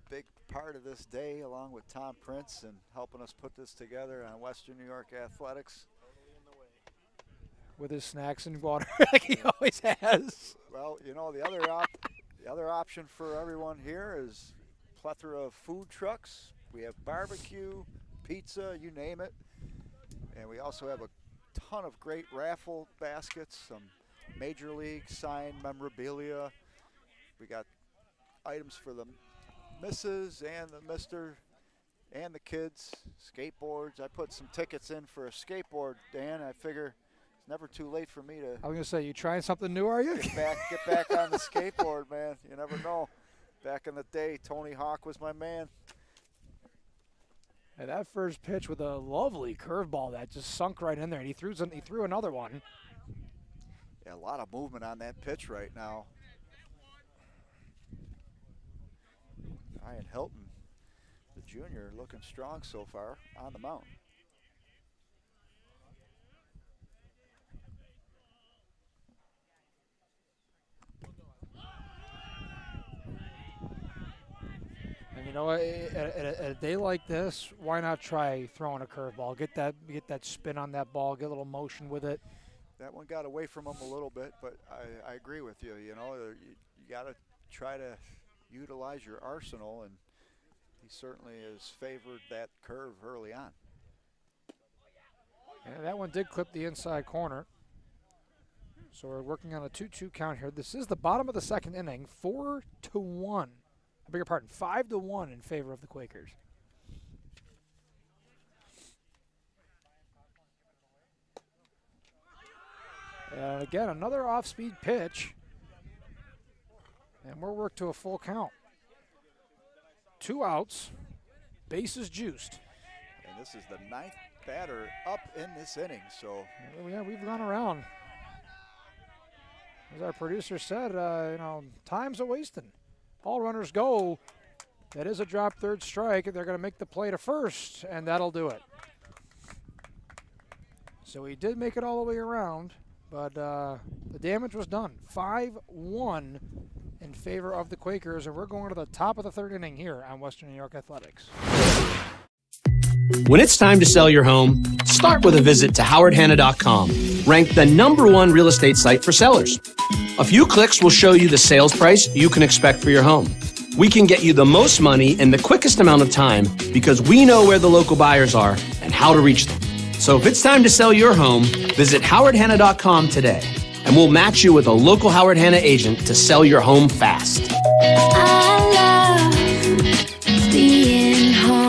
big part of this day, along with Tom Prince, and helping us put this together on Western New York Athletics. With his snacks and water, like he always has. Well, the other option for everyone here is plethora of food trucks. We have barbecue, pizza, you name it. And we also have a ton of great raffle baskets, some Major League signed memorabilia. We got items for the missus and the mister and the kids, skateboards. I put some tickets in for a skateboard, Dan. I figure it's never too late for me to I was going to say, you trying something new, are you? get back on the skateboard, man. You never know. Back in the day, Tony Hawk was my man. And that first pitch with a lovely curveball that just sunk right in there, and he threw another one. Yeah, a lot of movement on that pitch right now. Ryan Hilton, the junior, looking strong so far on the mound. And you know what? At a day like this, why not try throwing a curveball? Get that spin on that ball, get a little motion with it. That one got away from him a little bit, but I agree with you. You got to try to utilize your arsenal, and he certainly has favored that curve early on. And that one did clip the inside corner. So we're working on a 2-2 count here. This is the bottom of the second inning, 4-1. I beg your pardon, 5-1 in favor of the Quakers. And again, another off-speed pitch. And we're worked to a full count. 2 outs, bases juiced. And this is the 9th batter up in this inning, so. Yeah, we've gone around. As our producer said, time's a-wasting. All runners go. That is a drop third strike. They're going to make the play to first, and that'll do it. So he did make it all the way around, but the damage was done. 5-1 in favor of the Quakers, and we're going to the top of the third inning here on Western New York Athletics. When it's time to sell your home, start with a visit to howardhanna.com, ranked the #1 real estate site for sellers. A few clicks will show you the sales price you can expect for your home. We can get you the most money in the quickest amount of time because we know where the local buyers are and how to reach them. So if it's time to sell your home, visit howardhanna.com today, and we'll match you with a local Howard Hanna agent to sell your home fast. I love being home.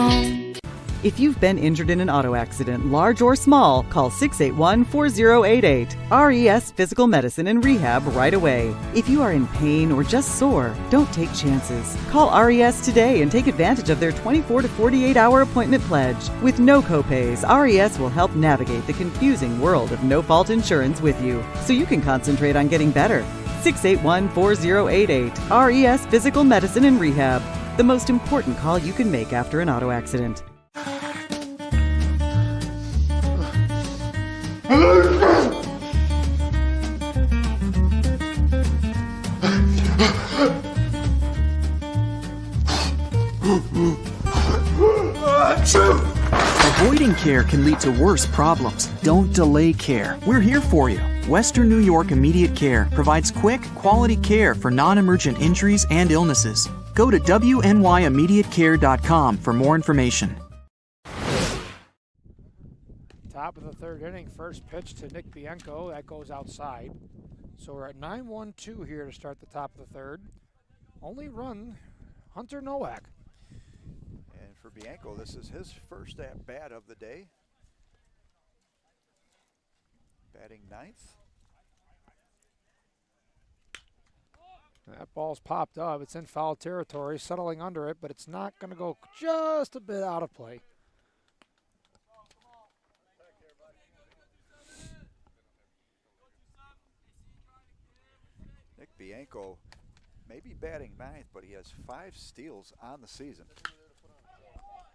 If you've been injured in an auto accident, large or small, call 681-4088. RES Physical Medicine and Rehab right away. If you are in pain or just sore, don't take chances. Call RES today and take advantage of their 24 to 48-hour appointment pledge. With no copays, RES will help navigate the confusing world of no-fault insurance with you, so you can concentrate on getting better. 681-4088. RES Physical Medicine and Rehab. The most important call you can make after an auto accident. Avoiding care can lead to worse problems. Don't delay care. We're here for you. Western New York Immediate Care provides quick, quality care for non-emergent injuries and illnesses. Go to WNYImmediatecare.com for more information. Top of the third inning, first pitch to Nick Bianco. That goes outside. So we're at 9-1-2 here to start the top of the third. Only run, Hunter Nowak. And for Bianco, this is his first at-bat of the day. Batting 9th. That ball's popped up. It's in foul territory, settling under it, but it's not going to go just a bit out of play. Nick Bianco may be batting 9th, but he has 5 steals on the season.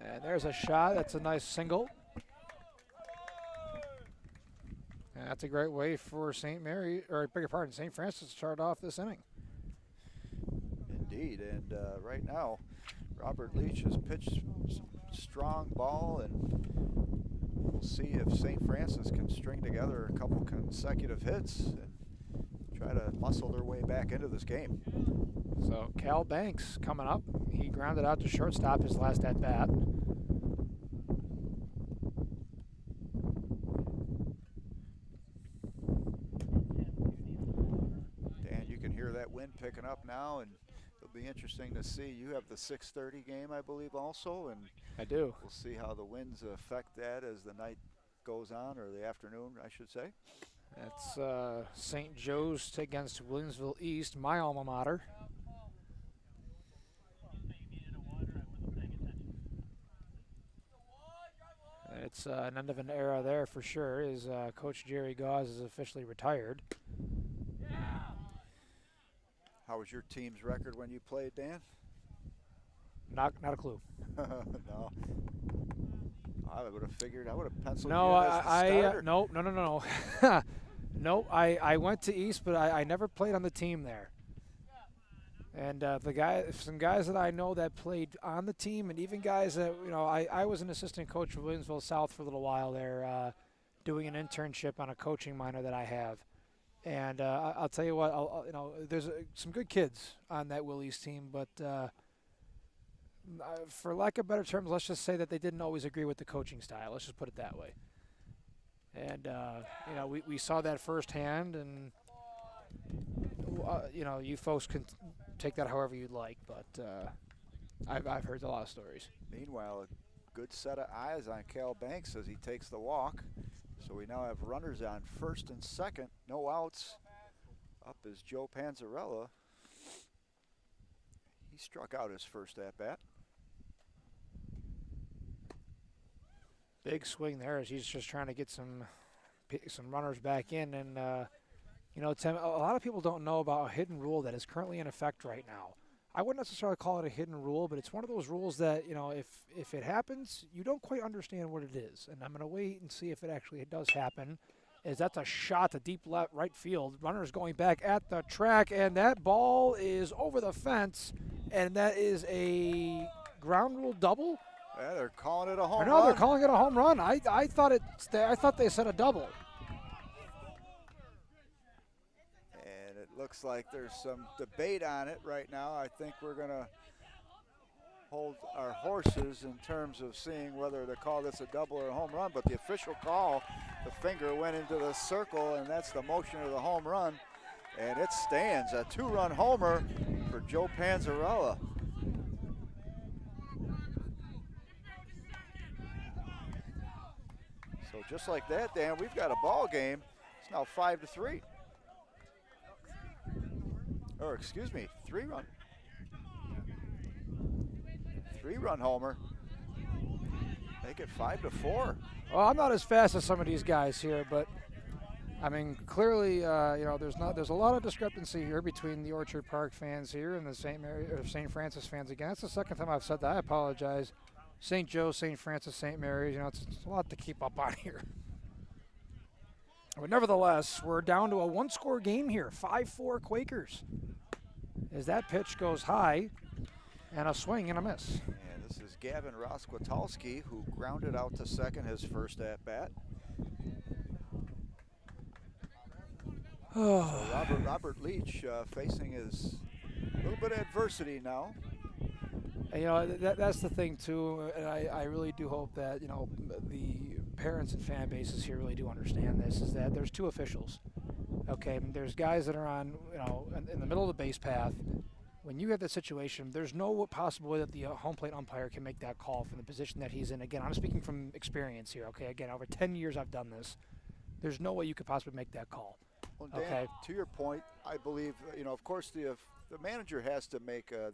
And there's a shot. That's a nice single. And that's a great way for St. Francis to start off this inning. Indeed, and right now, Robert Leach has pitched some strong ball, and we'll see if St. Francis can string together a couple consecutive hits and try to muscle their way back into this game. So Cal Banks coming up. He grounded out to shortstop his last at-bat. Dan, you can hear that wind picking up now, and it'll be interesting to see. You have the 6:30 game, I believe, also, and I do. We'll see how the winds affect that as the night goes on, or the afternoon, I should say. That's St. Joe's against Williamsville East, my alma mater. It's an end of an era there for sure, as Coach Jerry Gauze is officially retired. How was your team's record when you played, Dan? Not a clue. No. I would have figured, I would have penciled No, you in as the starter. No. No, I went to East, but I never played on the team there. And some guys that I know that played on the team, and even guys that, I was an assistant coach for Williamsville South for a little while there, doing an internship on a coaching minor that I have. And I'll tell you what, there's some good kids on that Will East team, but for lack of better terms, let's just say that they didn't always agree with the coaching style. Let's just put it that way. And we saw that firsthand, and you know, you folks can take that however you'd like, but I've heard a lot of stories. Meanwhile, a good set of eyes on Cal Banks as he takes the walk. So we now have runners on first and second, no outs. Up is Joe Panzarella. He struck out his first at-bat. Big swing there as he's just trying to get some runners back in. And, you know, Tim, a lot of people don't know about a hidden rule that is currently in effect right now. I wouldn't necessarily call it a hidden rule, but it's one of those rules that, you know, if it happens, you don't quite understand what it is. And I'm going to wait and see if it actually does happen. That's a shot to deep left right field. Runners going back at the track, and that ball is over the fence, and that is a ground rule double. Yeah, they're calling it a home run. No, they're calling it a home run. I thought they said a double. And it looks like there's some debate on it right now. I think we're going to hold our horses in terms of seeing whether to call this a double or a home run. But the official call, the finger went into the circle, and that's the motion of the home run. And it stands, a 2-run homer for Joe Panzarella. So just like that, Dan, we've got a ball game. It's now 5-3. Or excuse me, 3-run. 3-run homer. Make it 5-4. Well, I'm not as fast as some of these guys here, but I mean, clearly, you know, there's a lot of discrepancy here between the Orchard Park fans here and the St. Francis fans. Again, that's the second time I've said that. I apologize. St. Joe, St. Francis, St. Mary's, you know, it's a lot to keep up on here. But nevertheless, we're down to a one-score game here, 5-4 Quakers. As that pitch goes high, and a swing and a miss. And this is Gavin Roskwitalski, who grounded out to second his first at-bat. So Robert Leach facing his little bit of adversity now. And, you know, that's the thing too, and I really do hope that, you know, the parents and fan bases here really do understand this, is that there's two officials. Okay, there's guys that are on, you know, in the middle of the base path. When you have that situation, there's no possible way that the home plate umpire can make that call from the position that he's in. Again, I'm speaking from experience here, okay? Again, over 10 years I've done this. There's no way you could possibly make that call. Well, Dan, okay. To your point, I believe, you know, of course the manager has to make a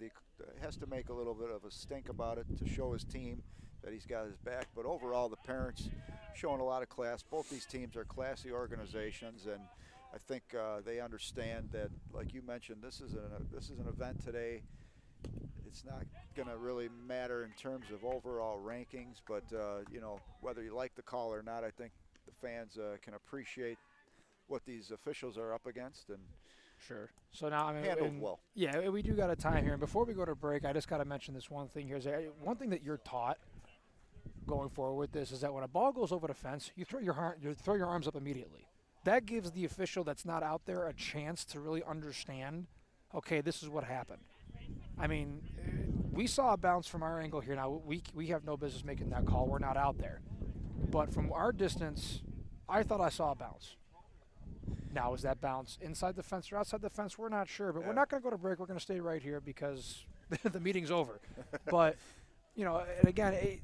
little bit of a stink about it to show his team that he's got his back. But overall, the parents showing a lot of class. Both these teams are classy organizations, and I think they understand that, like you mentioned, this is an event today. It's not going to really matter in terms of overall rankings, but you know, whether you like the call or not, I think the fans can appreciate what these officials are up against, and sure. So now, I mean, handled well. Yeah, we do got a time here. And before we go to break, I just got to mention this one thing here. Is that one thing that you're taught going forward with this is that when a ball goes over the fence, you throw your arms up immediately. That gives the official that's not out there a chance to really understand, okay, this is what happened. I mean, we saw a bounce from our angle here. Now, we have no business making that call. We're not out there. But from our distance, I thought I saw a bounce. Now, is that bounce inside the fence or outside the fence? We're not sure. But we're not going to go to break. We're going to stay right here because the meeting's over. But, you know, and again,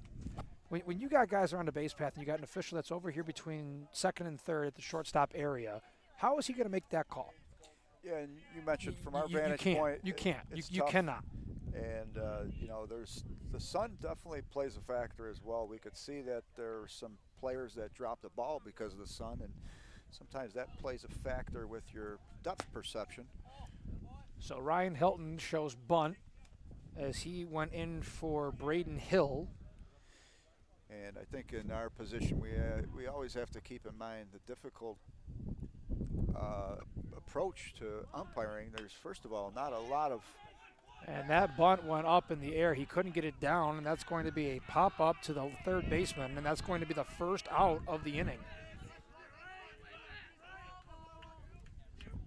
when you got guys around the base path and you got an official that's over here between second and third at the shortstop area, how is he going to make that call? Yeah, and you mentioned from our vantage point, you can't. You tough. cannot. And you know, the sun definitely plays a factor as well. We could see that there are some players that dropped the ball because of the sun, and sometimes that plays a factor with your depth perception. So Ryan Hilton shows bunt as he went in for Braden Hill. And I think in our position, we always have to keep in mind the difficult approach to umpiring. There's, first of all, not a lot of... And that bunt went up in the air. He couldn't get it down, and that's going to be a pop-up to the third baseman, and that's going to be the first out of the inning.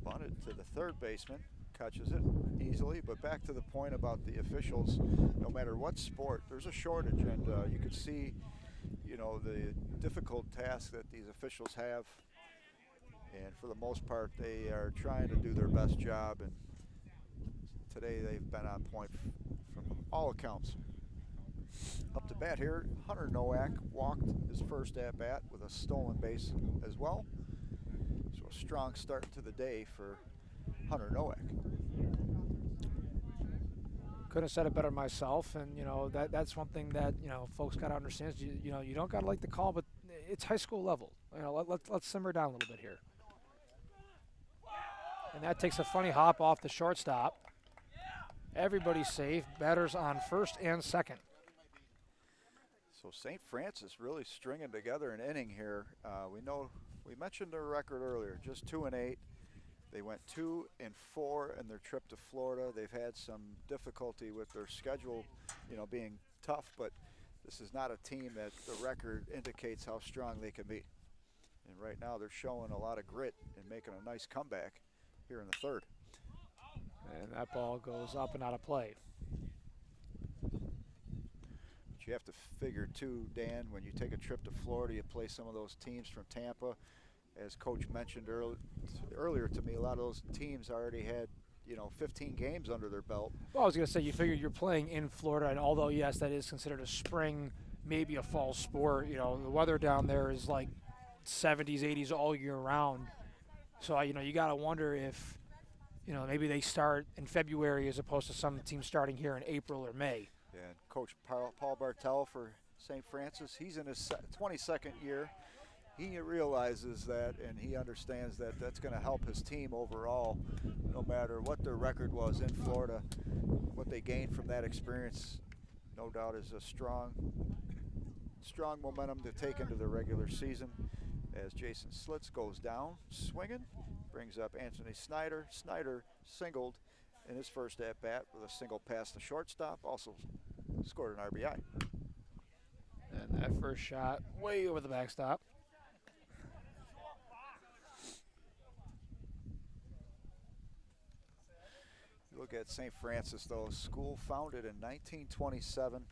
Bunted to the third baseman, catches it easily, but back to the point about the officials, no matter what sport, there's a shortage, and you could see, you know, the difficult task that these officials have And for the most part, they are trying to do their best job, and today they've been on point from all accounts. Up to bat here, Hunter Nowak walked his first at-bat with a stolen base as well. So a strong start to the day for Hunter Nowak. Couldn't have said it better myself, and that's one thing that folks got to understand. Is you don't got to like the call, but it's high school level. Let's simmer down a little bit here. And that takes a funny hop off the shortstop. Everybody's safe. Batters on first and second. So St. Francis really stringing together an inning here. We mentioned their record earlier, just 2-8. They went 2-4 in their trip to Florida. They've had some difficulty with their schedule, being tough, but this is not a team that the record indicates how strong they can be. And right now they're showing a lot of grit and making a nice comeback here in the third. And that ball goes up and out of play. But you have to figure too, Dan, when you take a trip to Florida, you play some of those teams from Tampa. As Coach mentioned earlier to me, a lot of those teams already had 15 games under their belt. Well, I was going to say, you figure you're playing in Florida, and although, yes, that is considered a spring, maybe a fall sport, the weather down there is like 70s, 80s all year round. So, you got to wonder if, maybe they start in February as opposed to some teams starting here in April or May. Yeah, and Coach Paul Bartel for St. Francis, he's in his 22nd year. He realizes that, and he understands that that's going to help his team overall, no matter what their record was in Florida. What they gained from that experience, no doubt, is a strong momentum to take into the regular season. As Jason Slitz goes down, swinging, brings up Anthony Snyder. Snyder singled in his first at-bat with a single past the shortstop, also scored an RBI. And that first shot way over the backstop. Look at St. Francis, though, school founded in 1927.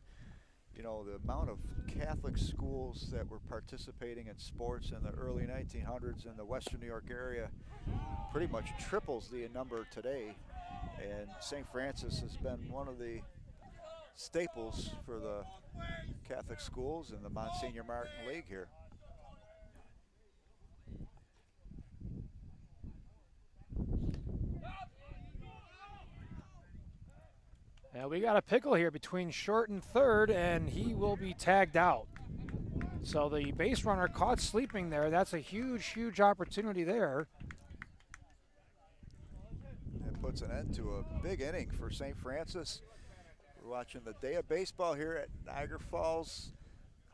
The amount of Catholic schools that were participating in sports in the early 1900s in the Western New York area pretty much triples the number today. And St. Francis has been one of the staples for the Catholic schools in the Monsignor Martin League here. And we got a pickle here between short and third, and he will be tagged out. So the base runner caught sleeping there. That's a huge, huge opportunity there. It puts an end to a big inning for St. Francis. We're watching the day of baseball here at Niagara Falls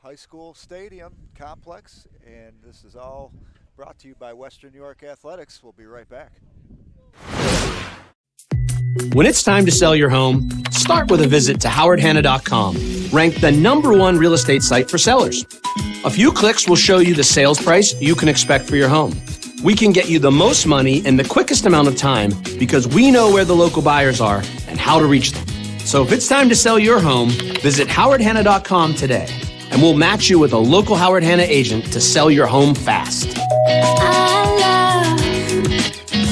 High School Stadium Complex, and this is all brought to you by Western New York Athletics. We'll be right back. When it's time to sell your home, start with a visit to howardhanna.com, ranked the #1 real estate site for sellers. A few clicks will show you the sales price you can expect for your home. We can get you the most money in the quickest amount of time because we know where the local buyers are and how to reach them. So if it's time to sell your home, visit howardhanna.com today, and we'll match you with a local Howard Hanna agent to sell your home fast. I love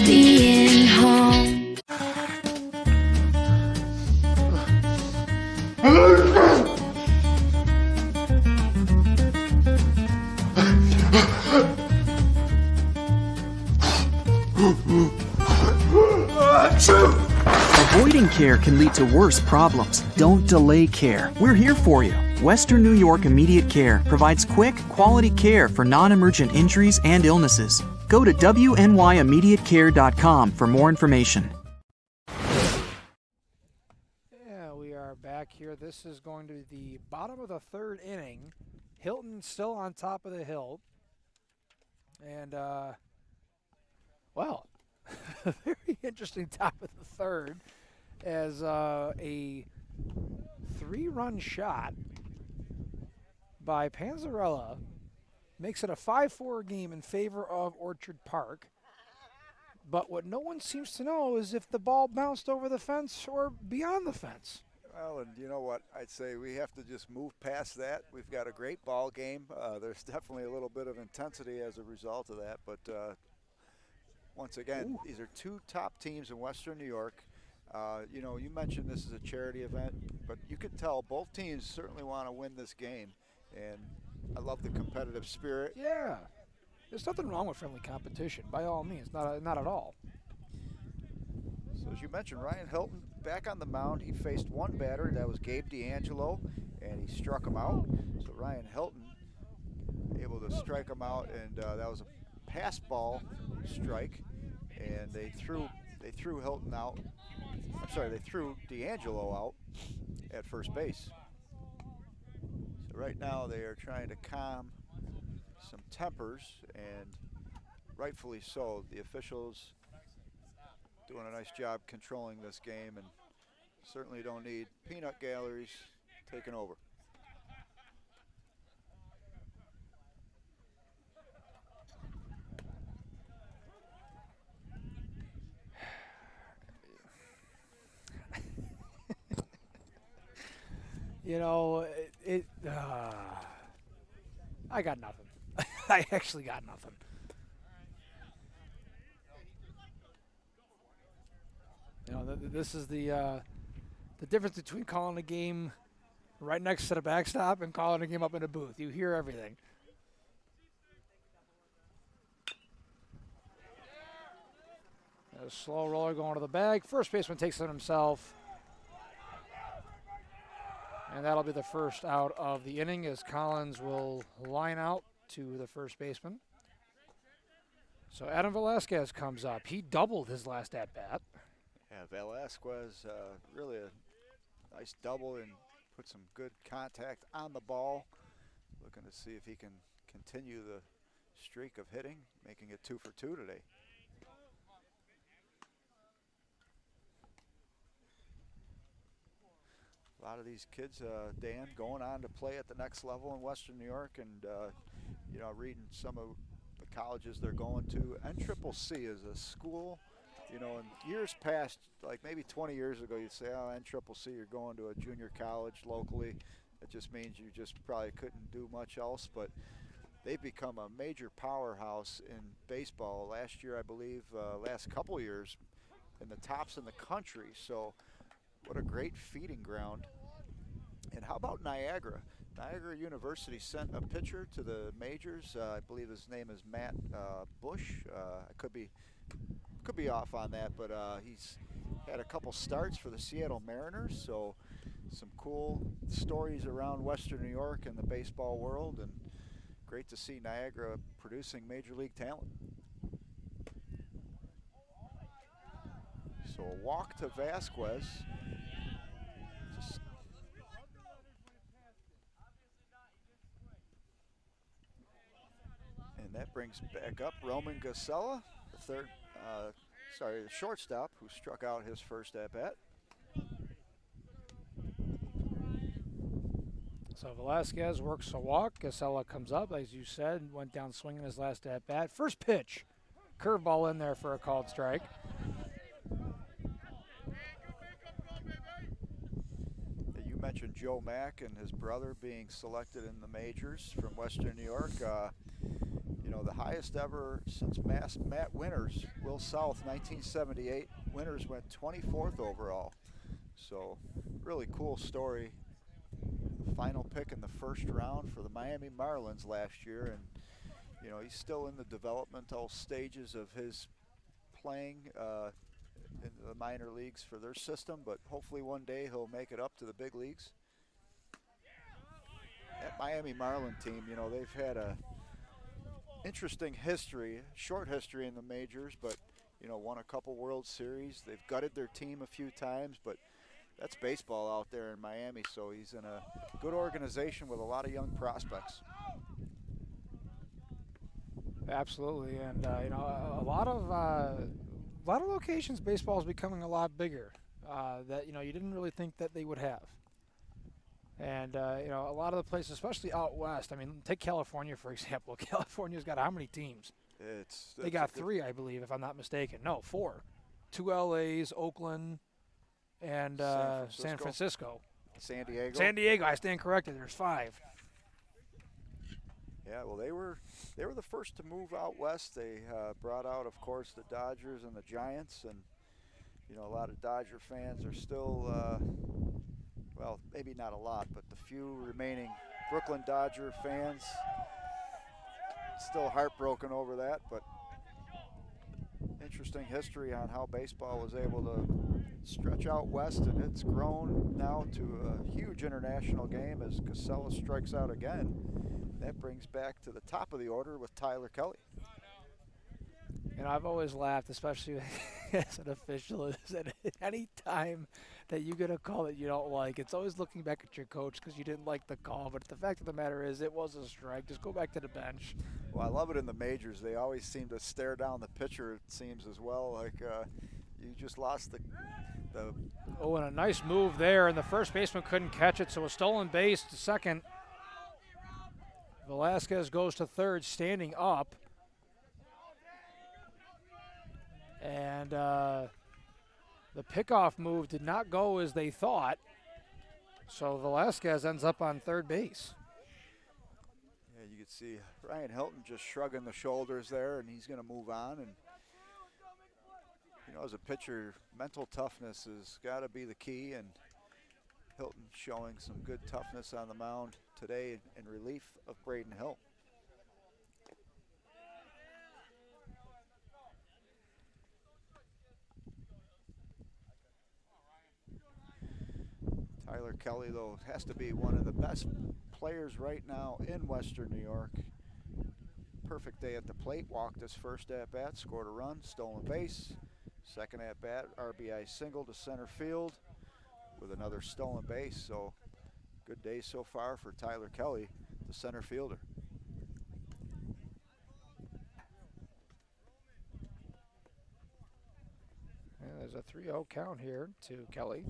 being home. Avoiding care can lead to worse problems. Don't delay care. We're here for you. Western New York Immediate Care provides quick, quality care for non-emergent injuries and illnesses. Go to WNYImmediatecare.com for more information. Yeah, we are back here. This is going to be the bottom of the third inning. Hilton still on top of the hill. And, well, very interesting top of the third as a 3-run shot by Panzarella makes it a 5-4 game in favor of Orchard Park. But what no one seems to know is if the ball bounced over the fence or beyond the fence. Well, and you know what? I'd say we have to just move past that. We've got a great ball game. There's definitely a little bit of intensity as a result of that, but once again, these are two top teams in Western New York. You know, you mentioned this is a charity event, but you could tell both teams certainly want to win this game. And I love the competitive spirit. Yeah. There's nothing wrong with friendly competition, by all means, not at all. So as you mentioned, Ryan Hilton back on the mound. He faced one batter, that was Gabe D'Angelo, and he struck him out. So Ryan Hilton able to strike him out, and that was a pass ball strike, and they threw Hilton out. I'm sorry, they threw D'Angelo out at first base. So right now they are trying to calm some tempers, and rightfully so. The officials doing a nice job controlling this game, and certainly don't need peanut galleries taking over. You know, I got nothing. I actually got nothing. You know, this is the difference between calling a game right next to the backstop and calling a game up in a booth. You hear everything. A slow roller going to the bag. First baseman takes it himself. And that'll be the first out of the inning as Collins will line out to the first baseman. So Adam Velasquez comes up. He doubled his last at-bat. Yeah, Velasquez, really a nice double and put some good contact on the ball. Looking to see if he can continue the streak of hitting, making it 2 for 2 today. A lot of these kids, Dan, going on to play at the next level in Western New York, and you know, reading some of the colleges they're going to. NCCC is a school, you know, in years past, like maybe 20 years ago, you'd say, oh, NCCC, you're going to a junior college locally. It just means you just probably couldn't do much else, but they've become a major powerhouse in baseball. Last year, I believe, last couple years, in the tops in the country. So what a great feeding ground. And how about Niagara? Niagara University sent a pitcher to the majors. I believe his name is Matt Bush. I could be off on that, but he's had a couple starts for the Seattle Mariners. So some cool stories around Western New York and the baseball world, and great to see Niagara producing major league talent. So a walk to Vasquez. And that brings back up Roman Gasella, the shortstop, who struck out his first at-bat. So Velasquez works a walk. Gasella comes up, as you said, went down swinging his last at-bat. First pitch, curveball in there for a called strike. You mentioned Joe Mack and his brother being selected in the majors from Western New York. You know, the highest ever since Matt Winters, Will South, 1978. Winters went 24th overall. So really cool story. Final pick in the first round for the Miami Marlins last year, and you know, he's still in the developmental stages of his playing in the minor leagues for their system, but hopefully one day he'll make it up to the big leagues. That Miami Marlin team, you know, they've had a interesting history, short history in the majors, but you know, won a couple World Series. They've gutted their team a few times, but that's baseball out there in Miami, so he's in a good organization with a lot of young prospects. Absolutely, and you know, a lot of locations, baseball is becoming a lot bigger that you know you didn't really think that they would have. And you know, a lot of the places, especially out west. I mean, take California for example. California's got how many teams? They got 3, I believe, if I'm not mistaken. No, 4. 2 LAs, Oakland, and San Francisco. San Diego. San Diego, I stand corrected. There's 5. Yeah, well, they were the first to move out west. They brought out, of course, the Dodgers and the Giants, and you know, a lot of Dodger fans are still, well, maybe not a lot, but the few remaining Brooklyn Dodger fans still heartbroken over that. But interesting history on how baseball was able to stretch out west, and it's grown now to a huge international game as Casella strikes out again. That brings back to the top of the order with Tyler Kelly. And I've always laughed, especially as an official, is that any time that you get a call that you don't like, it's always looking back at your coach because you didn't like the call. But the fact of the matter is, it was a strike. Just go back to the bench. Well, I love it in the majors. They always seem to stare down the pitcher, it seems, as well. Like you just lost the Oh, and a nice move there, and the first baseman couldn't catch it, so a stolen base to second. Velasquez goes to third, standing up. And the pickoff move did not go as they thought, so Velasquez ends up on third base. Yeah, you could see Ryan Hilton just shrugging the shoulders there, and he's going to move on. And you know, as a pitcher, mental toughness has got to be the key, and Hilton showing some good toughness on the mound today in relief of Braden Hill. Tyler Kelly, though, has to be one of the best players right now in Western New York. Perfect day at the plate, walked his first at-bat, scored a run, stolen base. Second at-bat, RBI single to center field with another stolen base. So good day so far for Tyler Kelly, the center fielder. And there's a 3-0 count here to Kelly.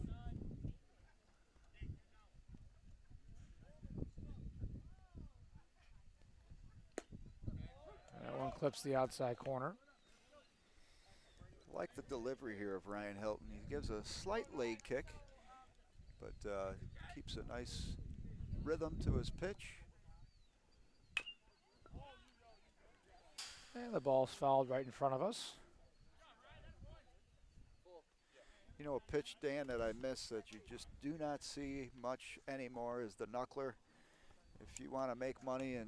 That one clips the outside corner. I like the delivery here of Ryan Hilton. He gives a slight leg kick, but keeps a nice rhythm to his pitch. And the ball's fouled right in front of us. You know, a pitch, Dan, that I miss that you just do not see much anymore is the knuckler. If you want to make money in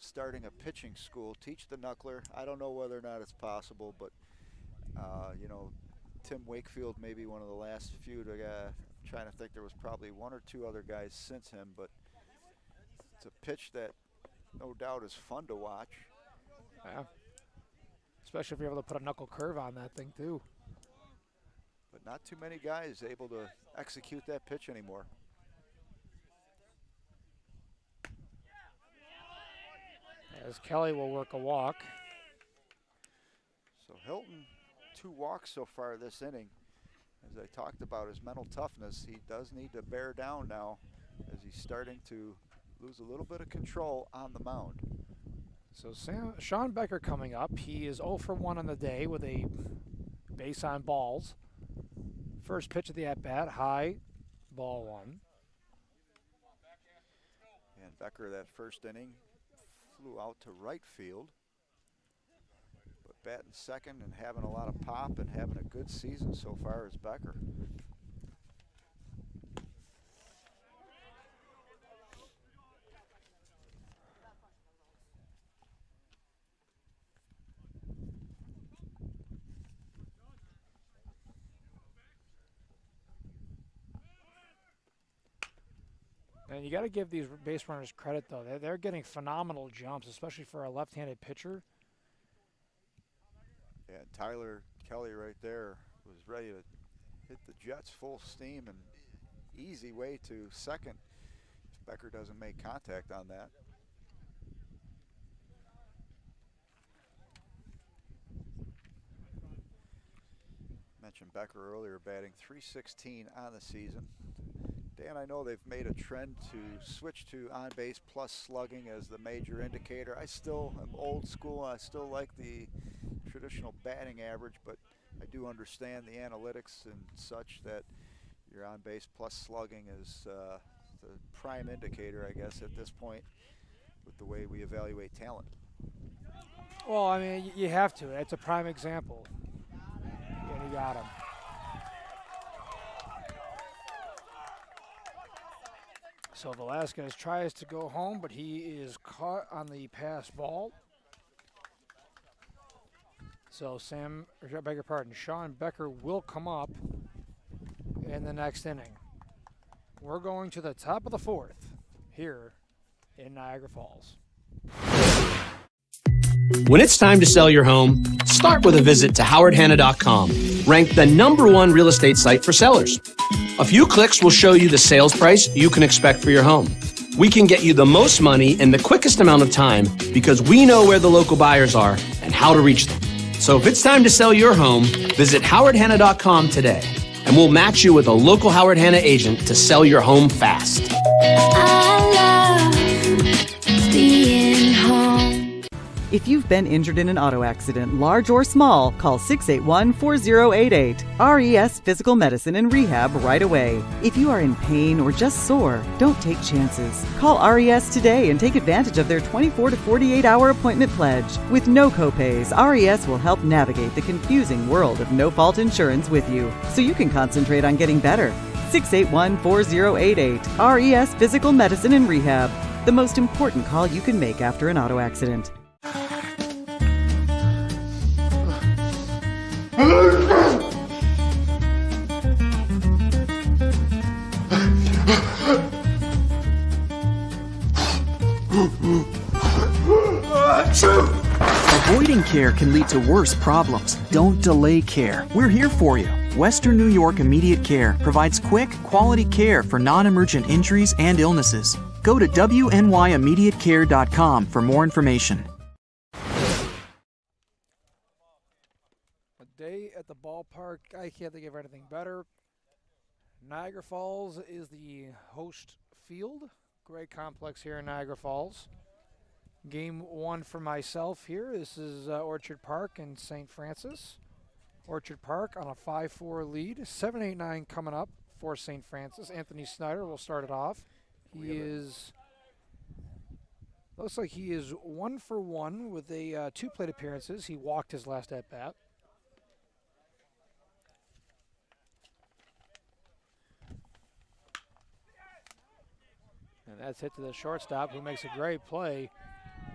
starting a pitching school, teach the knuckler. I don't know whether or not it's possible, but you know, Tim Wakefield may be one of the last few to trying to think. There was probably one or two other guys since him, but it's a pitch that no doubt is fun to watch. Yeah. Especially if you're able to put a knuckle curve on that thing too. But not too many guys able to execute that pitch anymore. As Kelly will work a walk. So Hilton, 2 walks so far this inning. As I talked about his mental toughness, he does need to bear down now as he's starting to lose a little bit of control on the mound. So Sean Becker coming up. He is 0 for 1 on the day with a base on balls. First pitch of the at-bat, high, ball 1. And Becker, that first inning, flew out to right field. But batting second and having a lot of pop and having a good season so far is Becker. And you got to give these base runners credit, though. They're getting phenomenal jumps, especially for a left-handed pitcher. Yeah, Tyler Kelly right there was ready to hit the Jets full steam and easy way to second if Becker doesn't make contact on that. Mentioned Becker earlier, batting .316 on the season. Dan, I know they've made a trend to switch to on-base plus slugging as the major indicator. I still am old school. I still like the traditional batting average, but I do understand the analytics and such that your on-base plus slugging is the prime indicator, I guess, at this point. with the way we evaluate talent. Well, I mean, you have to. That's a prime example. And he got him. So Velasquez tries to go home, but he is caught on the pass ball. So Sean Becker will come up in the next inning. We're going to the top of the fourth here in Niagara Falls. When it's time to sell your home, start with a visit to howardhanna.com, ranked the #1 real estate site for sellers. A few clicks will show you the sales price you can expect for your home. We can get you the most money in the quickest amount of time because we know where the local buyers are and how to reach them. So if it's time to sell your home, visit howardhanna.com today, and we'll match you with a local Howard Hanna agent to sell your home fast. I love being home. If you've been injured in an auto accident, large or small, call 681-4088. RES Physical Medicine and Rehab right away. If you are in pain or just sore, don't take chances. Call RES today and take advantage of their 24 to 48-hour appointment pledge. With no copays, RES will help navigate the confusing world of no-fault insurance with you, so you can concentrate on getting better. 681-4088. RES Physical Medicine and Rehab. The most important call you can make after an auto accident. Avoiding care can lead to worse problems. Don't delay care. We're here for you. Western New York Immediate Care provides quick, quality care for non-emergent injuries and illnesses. Go to WNYImmediatecare.com for more information. A day at the ballpark, I can't think of anything better. Niagara Falls is the host field. Great complex here in Niagara Falls. Game one for myself here. This is Orchard Park in St. Francis. Orchard Park on a 5-4 lead. 7-8-9 coming up for St. Francis. Anthony Snyder will start it off. Looks like he is 1 for 1 with a 2 plate appearances. He walked his last at bat. And that's hit to the shortstop, who makes a great play.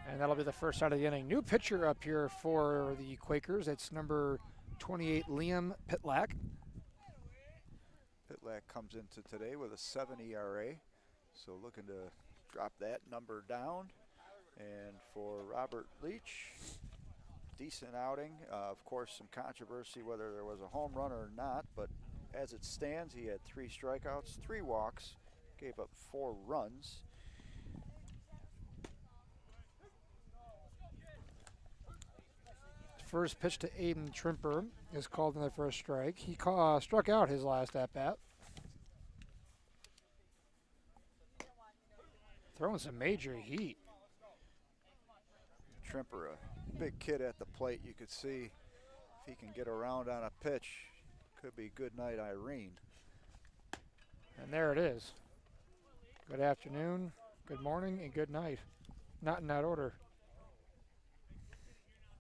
And that'll be the first out of the inning. New pitcher up here for the Quakers. It's number 28, Liam Pitlack. Pitlack comes into today with a 7 ERA, so looking to drop that number down. And for Robert Leach, decent outing. Of course, some controversy whether there was a home run or not, but as it stands, he had 3 strikeouts, 3 walks, gave up 4 runs. First pitch to Aiden Trimper is called in the first strike. He struck out his last at-bat. Throwing some major heat. Trimper, a big kid at the plate. You could see if he can get around on a pitch, could be good night Irene. And there it is. Good afternoon, good morning, and good night. Not in that order.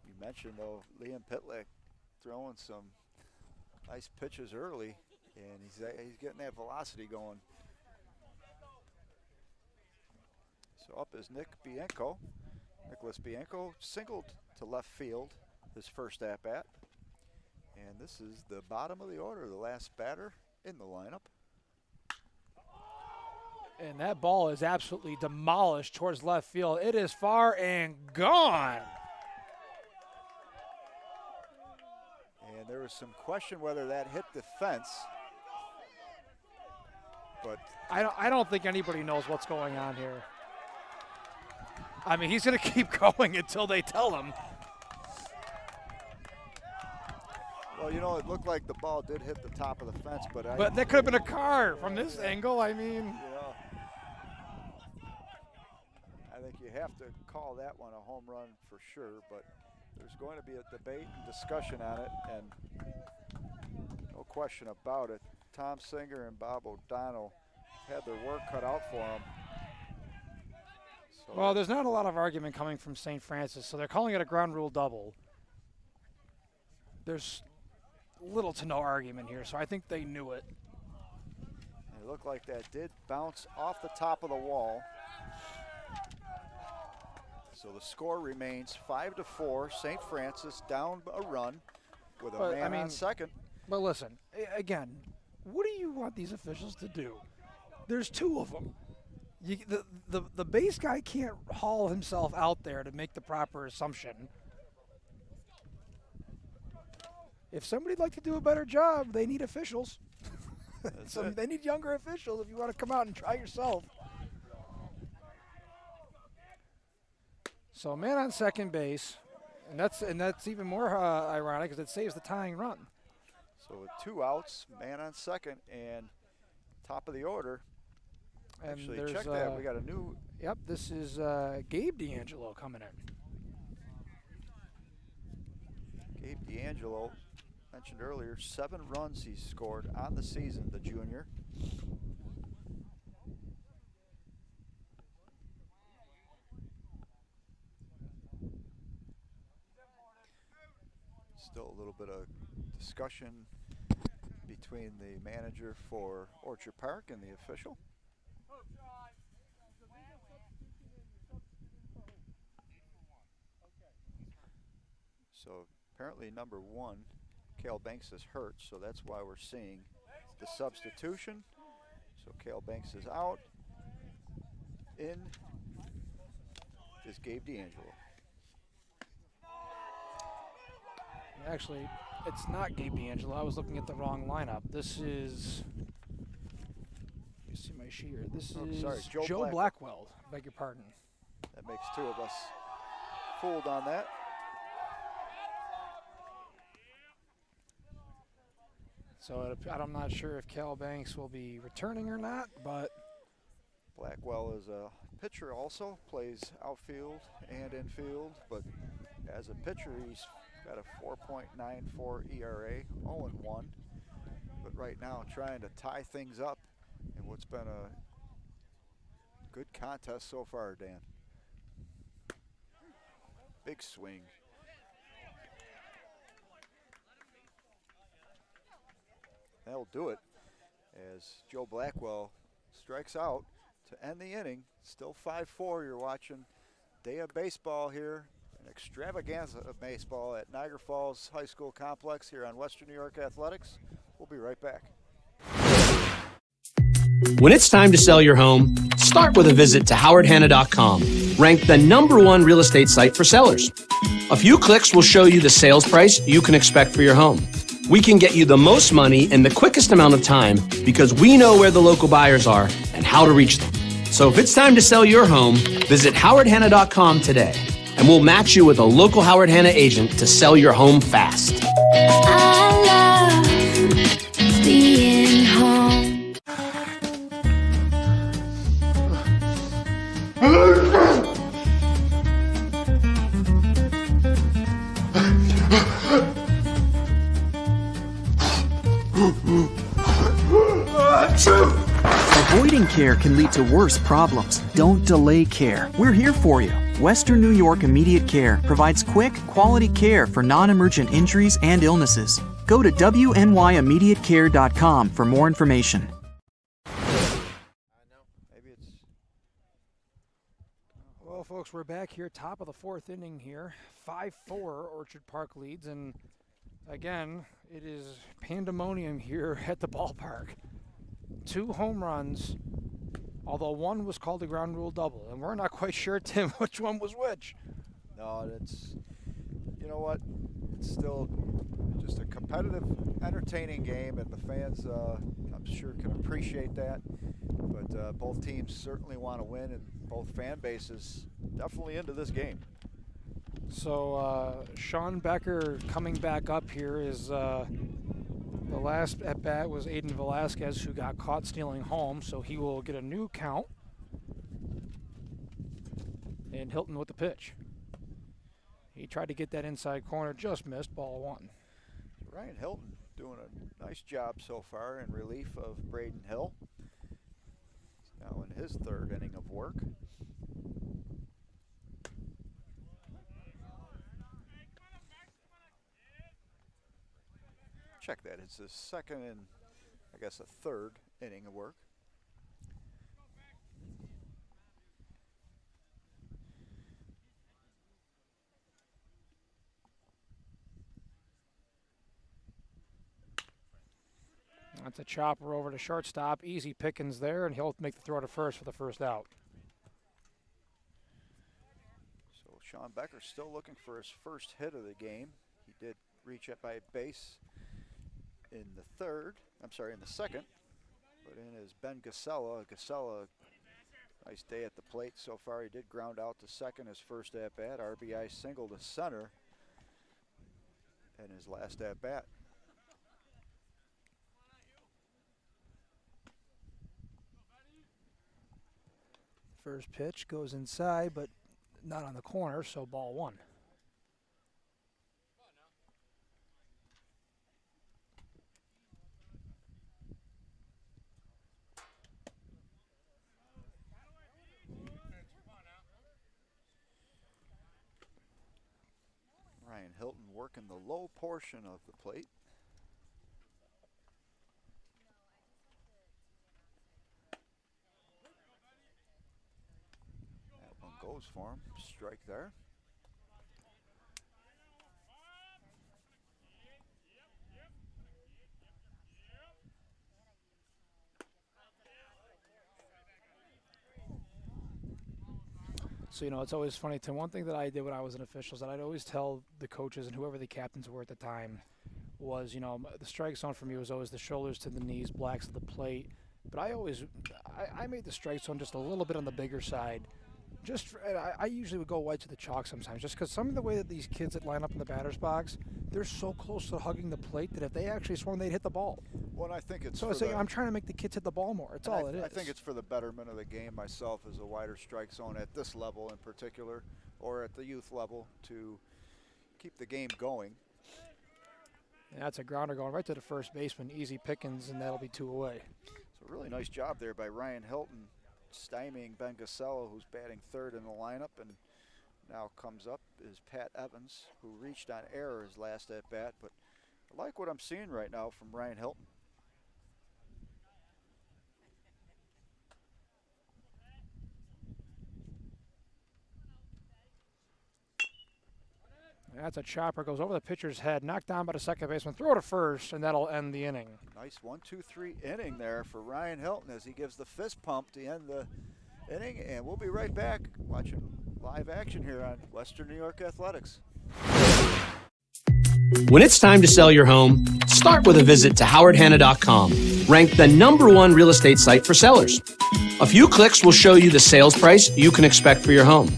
You mentioned, though, Liam Pitlack throwing some nice pitches early, and he's getting that velocity going. So up is Nicholas Bianco singled to left field his first at-bat. And this is the bottom of the order, the last batter in the lineup. And that ball is absolutely demolished towards left field. It is far and gone. And there was some question whether that hit the fence. But I don't think anybody knows what's going on here. I mean, he's going to keep going until they tell him. Well, you know, it looked like the ball did hit the top of the fence, but that could have been a car from this angle. I mean, yeah. I think you have to call that one a home run for sure, but there's going to be a debate and discussion on it, and no question about it. Tom Singer and Bob O'Donnell had their work cut out for them. Well, there's not a lot of argument coming from St. Francis, so they're calling it a ground rule double. There's little to no argument here, so I think they knew it. It looked like that did bounce off the top of the wall. So the score remains 5-4. St. Francis down a run with a man on second. But listen, again, what do you want these officials to do? There's two of them. The base guy can't haul himself out there to make the proper assumption. If somebody'd like to do a better job, they need officials. They need younger officials if you want to come out and try yourself. So a man on second base, and that's even more ironic because it saves the tying run. So with 2 outs, man on second, and top of the order. And actually, check that. We got a new. Yep, this is Gabe D'Angelo coming in. Gabe D'Angelo, mentioned earlier, 7 runs he's scored on the season, the junior. Still a little bit of discussion between the manager for Orchard Park and the official. So apparently number 1, Cale Banks, is hurt, so that's why we're seeing the substitution. So Cale Banks is out. In is Gabe D'Angelo. Actually, it's not Gabe D'Angelo. I was looking at the wrong lineup. This is, let me see my sheet here. This is Joe Blackwell. Beg your pardon. That makes 2 of us fooled on that. So I'm not sure if Cale Banks will be returning or not, but Blackwell is a pitcher also, plays outfield and infield, but as a pitcher he's got a 4.94 ERA, 0-1, but right now trying to tie things up in what's been a good contest so far, Dan. Big swing. That'll do it as Joe Blackwell strikes out to end the inning. Still 5-4. You're watching day of baseball here, an extravaganza of baseball at Niagara Falls High School Complex here on Western New York Athletics. We'll be right back. When it's time to sell your home, start with a visit to howardhanna.com, ranked the #1 real estate site for sellers. A few clicks will show you the sales price you can expect for your home. We can get you the most money in the quickest amount of time because we know where the local buyers are and how to reach them. So if it's time to sell your home, visit howardhanna.com today, and we'll match you with a local Howard Hanna agent to sell your home fast. I love being home. Avoiding care can lead to worse problems. Don't delay care. We're here for you. Western New York Immediate Care provides quick, quality care for non-emergent injuries and illnesses. Go to WNYImmediatecare.com for more information. Well, folks, we're back here, top of the 4th inning here. 5-4, Orchard Park leads, and again, it is pandemonium here at the ballpark. 2 home runs, although one was called a ground rule double, and we're not quite sure, Tim, which one was which. No, it's, you know what, it's still just a competitive, entertaining game, and the fans, I'm sure, can appreciate that. But both teams certainly want to win, and both fan bases definitely into this game. So Sean Becker coming back up here is the last at bat was Aiden Velasquez, who got caught stealing home, so he will get a new count. And Hilton with the pitch. He tried to get that inside corner, just missed, ball 1. Ryan Hilton doing a nice job so far in relief of Braden Hill. He's now in his 3rd inning of work. check that. It's his second and I guess a third inning of work. That's a chopper over to shortstop. Easy pickings there, and he'll make the throw to first for the first out. So Sean Becker still looking for his first hit of the game. He did reach up by base in the second. Put in is Ben Gasella. Gasella, nice day at the plate so far. He did ground out to second his first at-bat. RBI single to center in his last at-bat. First pitch goes inside, but not on the corner, so ball one. Ryan Hilton working the low portion of the plate. That one goes for him. Strike there. So, you know, it's always funny, Tim. One thing that I did when I was an official is that I'd always tell the coaches and whoever the captains were at the time was, you know, the strike zone for me was always the shoulders to the knees, blacks to the plate. But I made the strike zone just a little bit on the bigger side. I usually would go white to the chalk sometimes, just because some of the way that these kids that line up in the batter's box, they're so close to hugging the plate that if they actually swung, they'd hit the ball. Well, I think it's so I'm trying to make the kids hit the ball more. It's all it is. I think it's for the betterment of the game myself as a wider strike zone at this level in particular, or at the youth level, to keep the game going. And that's a grounder going right to the first baseman, easy pickings, and that'll be 2 away. So a really nice job there by Ryan Hilton, stymieing Ben Gasella, who's batting third in the lineup, and now comes up is Pat Evans, who reached on error his last at bat. But I like what I'm seeing right now from Ryan Hilton. That's a chopper, goes over the pitcher's head, knocked down by the second baseman, throw to first, and that'll end the inning. Nice 1-2-3 inning there for Ryan Hilton as he gives the fist pump to end the inning. And we'll be right back watching live action here on Western New York Athletics. When it's time to sell your home, start with a visit to howardhanna.com, ranked the #1 real estate site for sellers. A few clicks will show you the sales price you can expect for your home.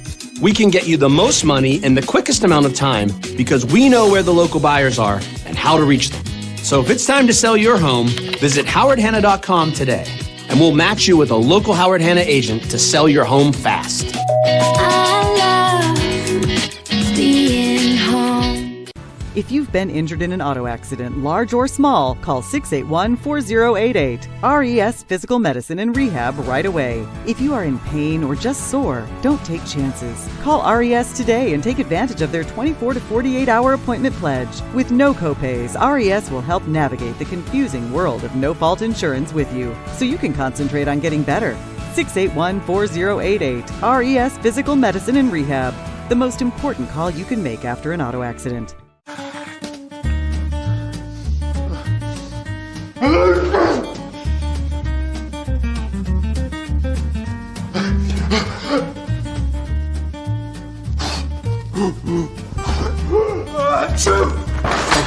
We can get you the most money in the quickest amount of time because we know where the local buyers are and how to reach them. So if it's time to sell your home, visit howardhanna.com today, and we'll match you with a local Howard Hanna agent to sell your home fast. I love being home. If you've been injured in an auto accident, large or small, call 681-4088. RES Physical Medicine and Rehab right away. If you are in pain or just sore, don't take chances. Call RES today and take advantage of their 24 to 48-hour appointment pledge. With no copays, RES will help navigate the confusing world of no-fault insurance with you, so you can concentrate on getting better. 681-4088. RES Physical Medicine and Rehab. The most important call you can make after an auto accident.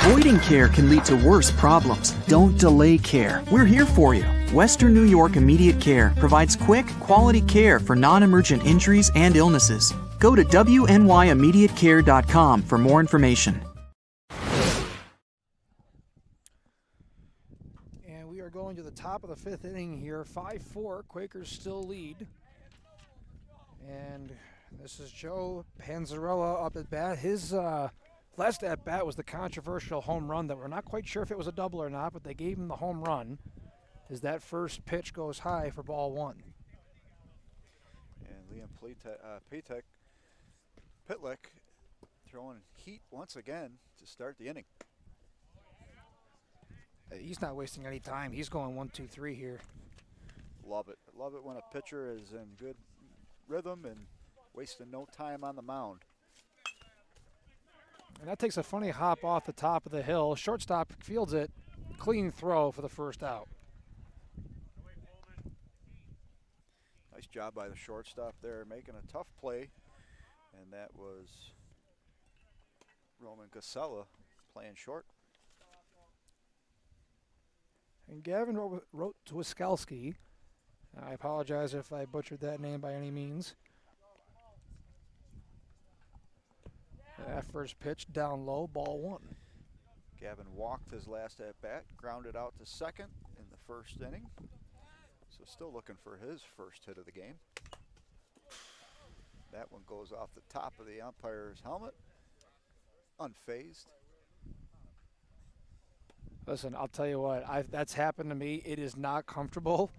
Avoiding care can lead to worse problems. Don't delay care. We're here for you. Western New York Immediate Care provides quick, quality care for non-emergent injuries and illnesses. Go to WNYImmediatecare.com for more information. And we are going to the top of the 5th inning here. 5-4, Quakers still lead. And this is Joe Panzarella up at bat. His last at bat was the controversial home run that we're not quite sure if it was a double or not, but they gave him the home run as that first pitch goes high for ball one. And Liam Pitlick throwing heat once again to start the inning. He's not wasting any time. He's going 1, 2, 3 here. Love it. Love it when a pitcher is in good rhythm and wasting no time on the mound. And that takes a funny hop off the top of the hill. Shortstop fields it. Clean throw for the first out. Nice job by the shortstop there, making a tough play. And that was Roman Casella playing short. And Gavin wrote to Wiskalski. I apologize if I butchered that name by any means. That first pitch down low, ball 1. Gavin walked his last at bat, grounded out to second in the first inning. So still looking for his first hit of the game. That one goes off the top of the umpire's helmet, unfazed. Listen, I'll tell you what, that's happened to me. It is not comfortable.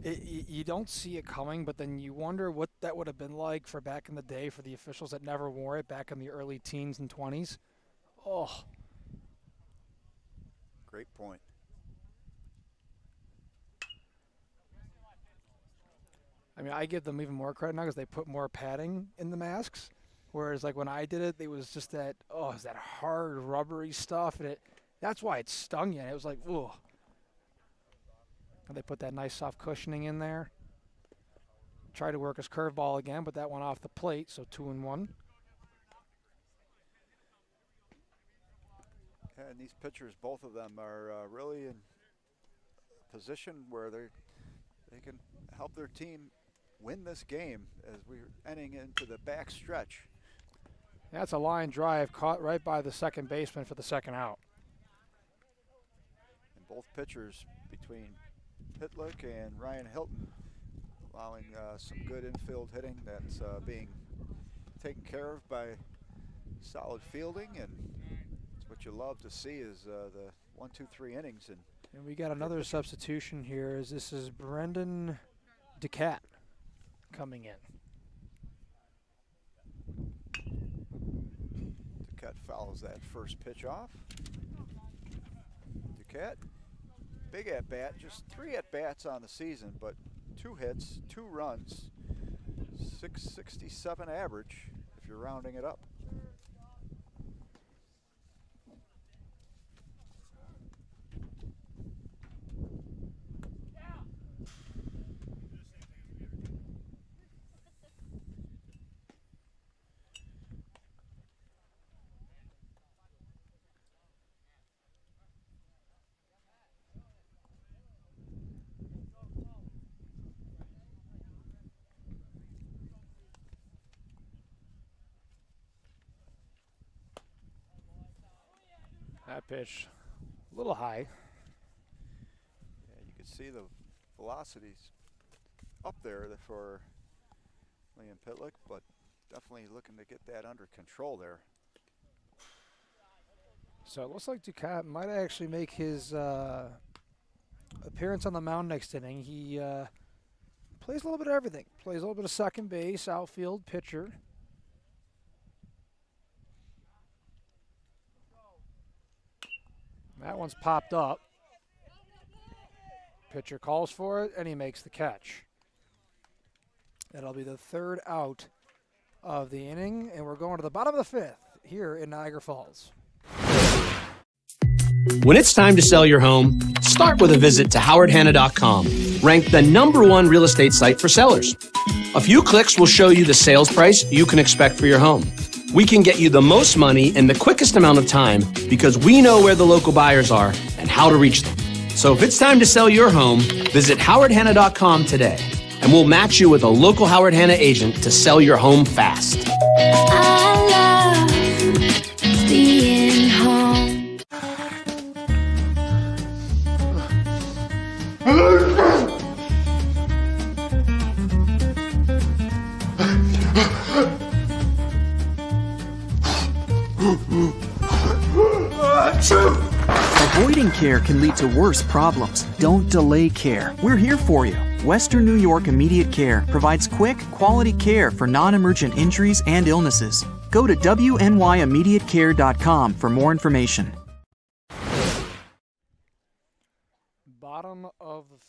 You don't see it coming, but then you wonder what that would have been like for back in the day for the officials that never wore it back in the early teens and 20s. Oh. Great point. I mean, I give them even more credit now because they put more padding in the masks. Whereas, like, when I did it, it was just that, it's that hard, rubbery stuff. And that's why it stung you. It was like, ooh. And they put that nice soft cushioning in there. Tried to work his curveball again, but that went off the plate, so 2-1. And these pitchers, both of them, are really in a position where they can help their team win this game as we're ending into the back stretch. That's a line drive caught right by the second baseman for the second out. And both pitchers between Pitlick and Ryan Hilton allowing some good infield hitting that's being taken care of by solid fielding, and it's what you love to see is the 1, 2, 3 innings. And we got another substitution here as this is Brendan DeCat coming in. DeCat fouls that first pitch off. DeCat, big at bat, just 3 at bats on the season, but 2 hits, 2 runs, 667 average if you're rounding it up. That pitch, a little high. Yeah, you can see the velocities up there for Liam Pitlick, but definitely looking to get that under control there. So it looks like DeCat might actually make his appearance on the mound next inning. He plays a little bit of everything. Plays a little bit of second base, outfield, pitcher. That one's popped up. Pitcher calls for it, and he makes the catch. That'll be the 3rd out of the inning, and we're going to the bottom of the 5th here in Niagara Falls. When it's time to sell your home, start with a visit to howardhanna.com, ranked the #1 real estate site for sellers. A few clicks will show you the sales price you can expect for your home. We can get you the most money in the quickest amount of time because we know where the local buyers are and how to reach them. So if it's time to sell your home, visit howardhanna.com today, and we'll match you with a local Howard Hanna agent to sell your home fast. I love being home. Avoiding care can lead to worse problems. Don't delay care. We're here for you. Western New York Immediate Care provides quick, quality care for non-emergent injuries and illnesses. Go to WNYImmediatecare.com for more information.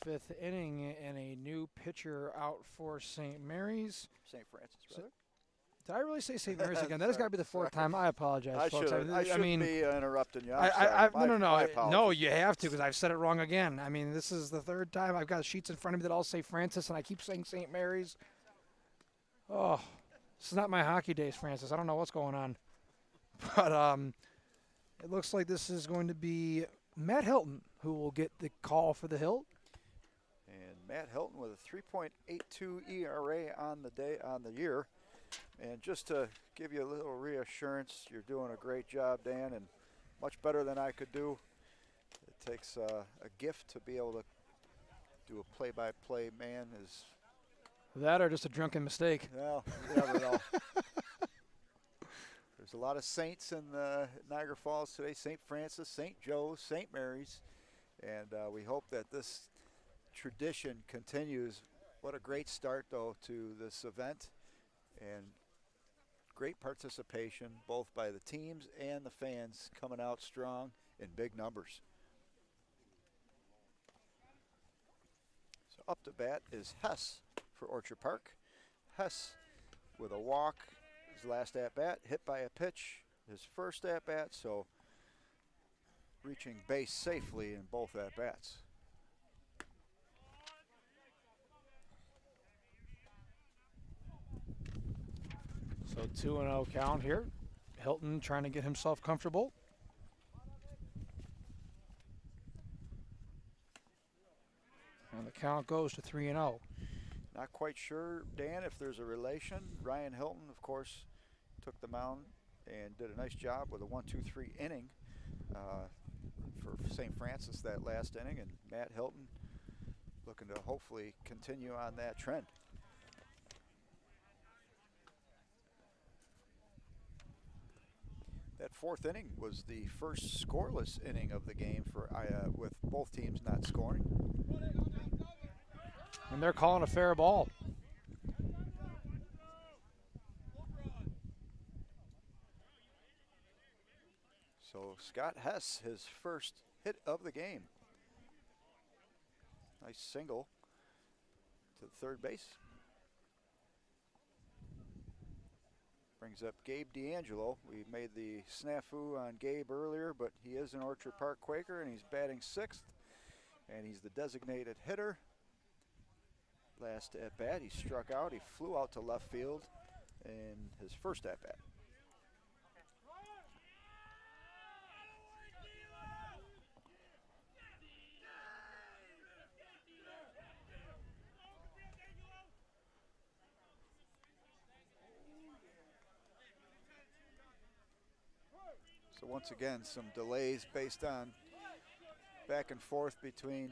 fifth inning, and a new pitcher out for St. Mary's. St. Francis, brother. Did I really say St. Mary's again? That has got to be the fourth time. I apologize, I folks. shouldn't be interrupting you. No, you have to, because I've said it wrong again. I mean, this is the third time. I've got sheets in front of me that all say Francis, and I keep saying St. Mary's. Oh, this is not my hockey days, Francis. I don't know what's going on. But it looks like this is going to be Matt Hilton who will get the call for the Hilt. And Matt Hilton with a 3.82 ERA on the year. And just to give you a little reassurance, you're doing a great job, Dan, and much better than I could do. It takes a gift to be able to do a play-by-play man. That or just a drunken mistake. Well, you never know. There's a lot of saints in Niagara Falls today. St. Francis, St. Joe's, St. Mary's. And we hope that this tradition continues. What a great start, though, to this event. And great participation, both by the teams and the fans, coming out strong in big numbers. So up to bat is Hess for Orchard Park. Hess with a walk, his last at-bat, hit by a pitch, his first at-bat, so reaching base safely in both at-bats. So 2-0 count here. Hilton trying to get himself comfortable. And the count goes to 3-0. Not quite sure, Dan, if there's a relation. Ryan Hilton, of course, took the mound and did a nice job with a 1-2-3 inning for St. Francis that last inning. And Matt Hilton looking to hopefully continue on that trend. That fourth inning was the first scoreless inning of the game for with both teams not scoring. And they're calling a fair ball. So Scott Hess, his first hit of the game. Nice single to third base. Brings up Gabe D'Angelo. We made the snafu on Gabe earlier, but he is an Orchard Park Quaker, and he's batting sixth. And he's the designated hitter. Last at-bat, he struck out. He flew out to left field in his first at-bat. So once again, some delays based on back and forth between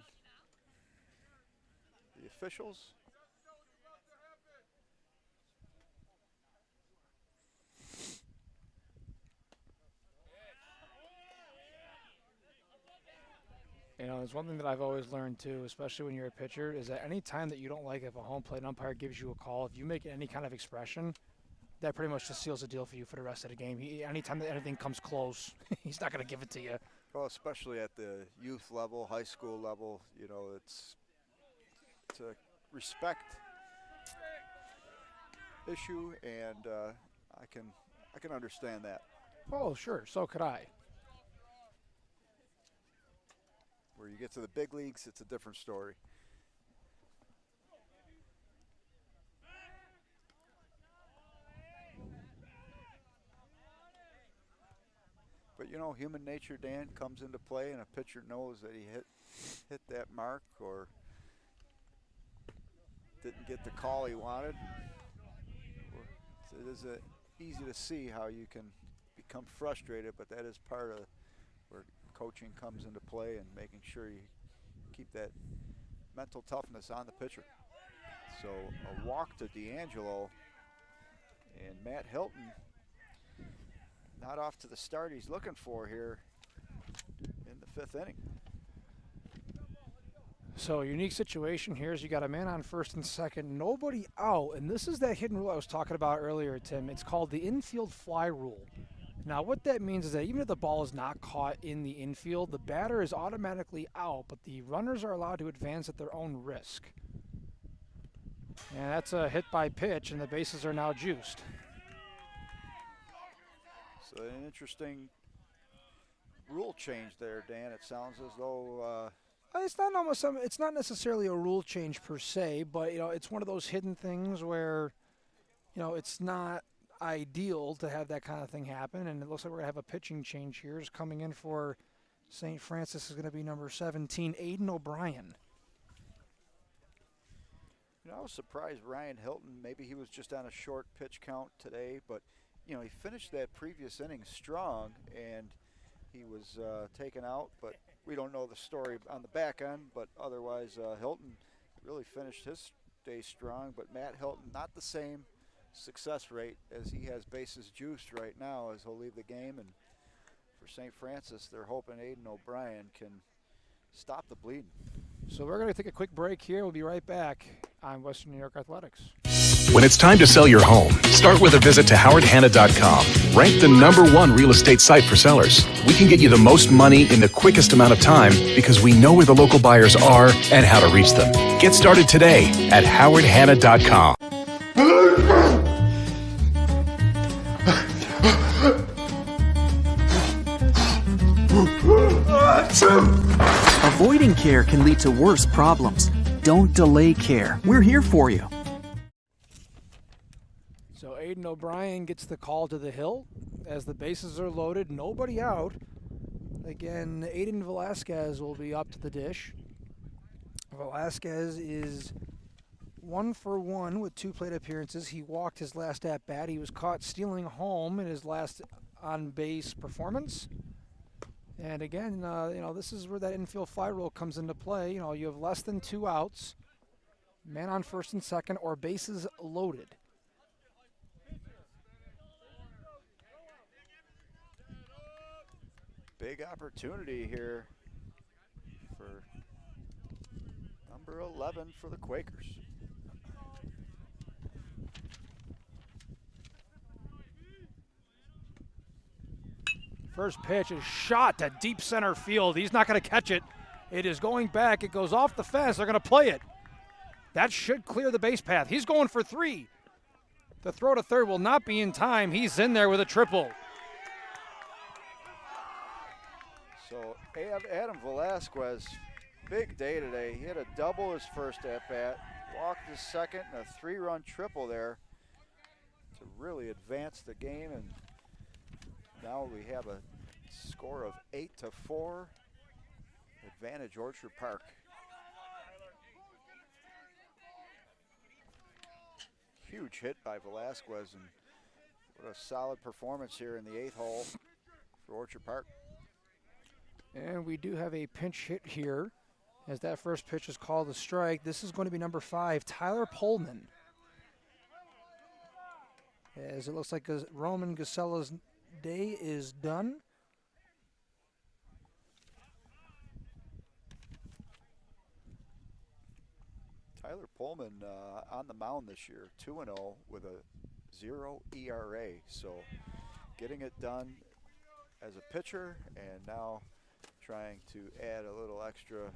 the officials. You know, there's one thing that I've always learned too, especially when you're a pitcher, is that any time that you don't like if a home plate umpire gives you a call, if you make any kind of expression, that pretty much just seals the deal for you for the rest of the game. Anytime that anything comes close, he's not going to give it to you. Well, especially at the youth level, high school level, you know, it's a respect issue, and I can understand that. Oh, sure, so could I. Where you get to the big leagues, it's a different story. But, you know, human nature, Dan, comes into play, and a pitcher knows that he hit that mark or didn't get the call he wanted. It is easy to see how you can become frustrated, but that is part of where coaching comes into play and making sure you keep that mental toughness on the pitcher. So a walk to D'Angelo, and Matt Hilton not off to the start he's looking for here in the fifth inning. So a unique situation here is you got a man on first and second, nobody out, and this is that hidden rule I was talking about earlier, Tim. It's called the infield fly rule. Now, what that means is that even if the ball is not caught in the infield, the batter is automatically out, but the runners are allowed to advance at their own risk. And that's a hit by pitch, and the bases are now juiced. So an interesting rule change there, Dan. It sounds as though It's not necessarily a rule change per se, but it's one of those hidden things where it's not ideal to have that kind of thing happen. And it looks like we're gonna have a pitching change here. Is coming in for St. Francis is going to be number 17, Aiden O'Brien. I was surprised Ryan Hilton, maybe he was just on a short pitch count today, but he finished that previous inning strong, and he was taken out, but we don't know the story on the back end. But otherwise, Hilton really finished his day strong, but Matt Hilton, not the same success rate as he has bases juiced right now as he'll leave the game. And for St. Francis, they're hoping Aiden O'Brien can stop the bleeding. So we're going to take a quick break here. We'll be right back on Western New York Athletics. When it's time to sell your home, start with a visit to howardhanna.com. Ranked the #1 real estate site for sellers. We can get you the most money in the quickest amount of time because we know where the local buyers are and how to reach them. Get started today at howardhanna.com. Avoiding care can lead to worse problems. Don't delay care. We're here for you. So Aiden O'Brien gets the call to the hill as the bases are loaded, nobody out. Again, Aiden Velasquez will be up to the dish. Velasquez is 1 for 1 with 2 plate appearances. He walked his last at bat. He was caught stealing home in his last on base performance. And again, this is where that infield fly rule comes into play. You have less than 2 outs, man on first and second, or bases loaded. Big opportunity here for number 11 for the Quakers. First pitch is shot to deep center field. He's not going to catch it. It is going back. It goes off the fence. They're going to play it. That should clear the base path. He's going for 3. The throw to third will not be in time. He's in there with a triple. So Adam Velasquez, big day today. He had a double his first at-bat, walked his second, and a 3-run triple there to really advance the game. And now we have a score of 8-4, advantage Orchard Park. Huge hit by Velasquez, and what a solid performance here in the 8th hole for Orchard Park. And we do have a pinch hit here as that first pitch is called a strike. This is going to be number 5, Tyler Pullman. As it looks like Roman Gasella's day is done. Tyler Pullman on the mound this year, 2-0 with a 0 ERA. So getting it done as a pitcher, and now trying to add a little extra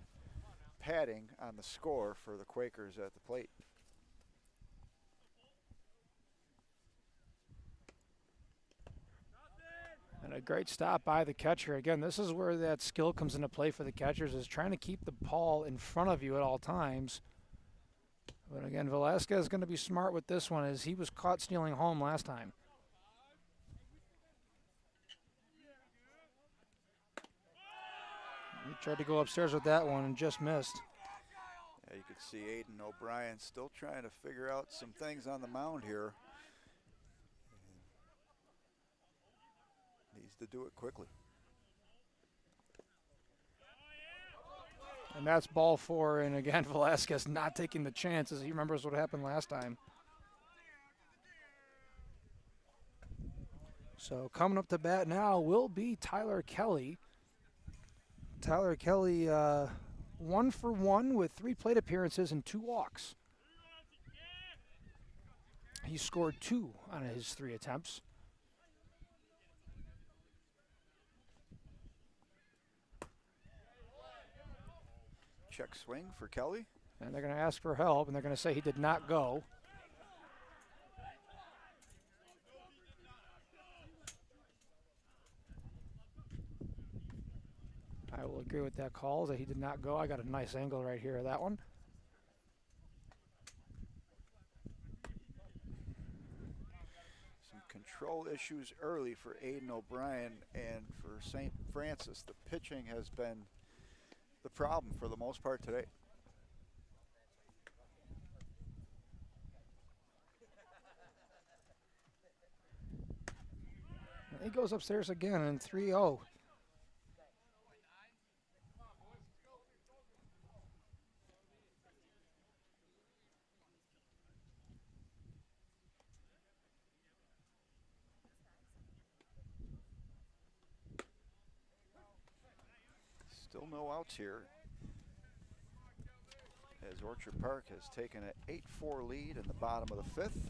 padding on the score for the Quakers at the plate. And a great stop by the catcher. Again, this is where that skill comes into play for the catchers, is trying to keep the ball in front of you at all times. But again, Velasquez is going to be smart with this one, as he was caught stealing home last time. He tried to go upstairs with that one and just missed. Yeah, you could see Aiden O'Brien still trying to figure out some things on the mound here. Needs to do it quickly. And that's ball 4, and again, Velasquez not taking the chances. He remembers what happened last time. So coming up to bat now will be Tyler Kelly. Tyler Kelly 1 for 1 with 3 plate appearances and 2 walks. He scored 2 on his 3 attempts. Check swing for Kelly. And they're going to ask for help, and they're going to say he did not go. I will agree with that call that he did not go. I got a nice angle right here of that one. Some control issues early for Aiden O'Brien, and for St. Francis, the pitching has been the problem for the most part today. He goes upstairs again in 3-0. Still no outs here, as Orchard Park has taken an 8-4 lead in the bottom of the 5th.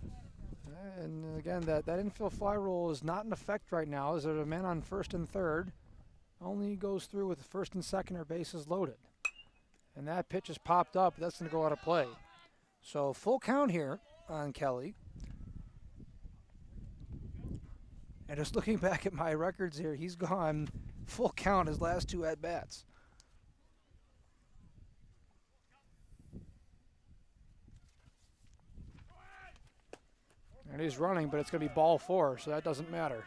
And again, that infield fly rule is not in effect right now, as there's a man on first and third. Only goes through with first and second or bases loaded. And that pitch has popped up. That's going to go out of play. So full count here on Kelly. And just looking back at my records here, he's gone full count his last 2 at-bats. And he's running, but it's going to be ball 4, so that doesn't matter.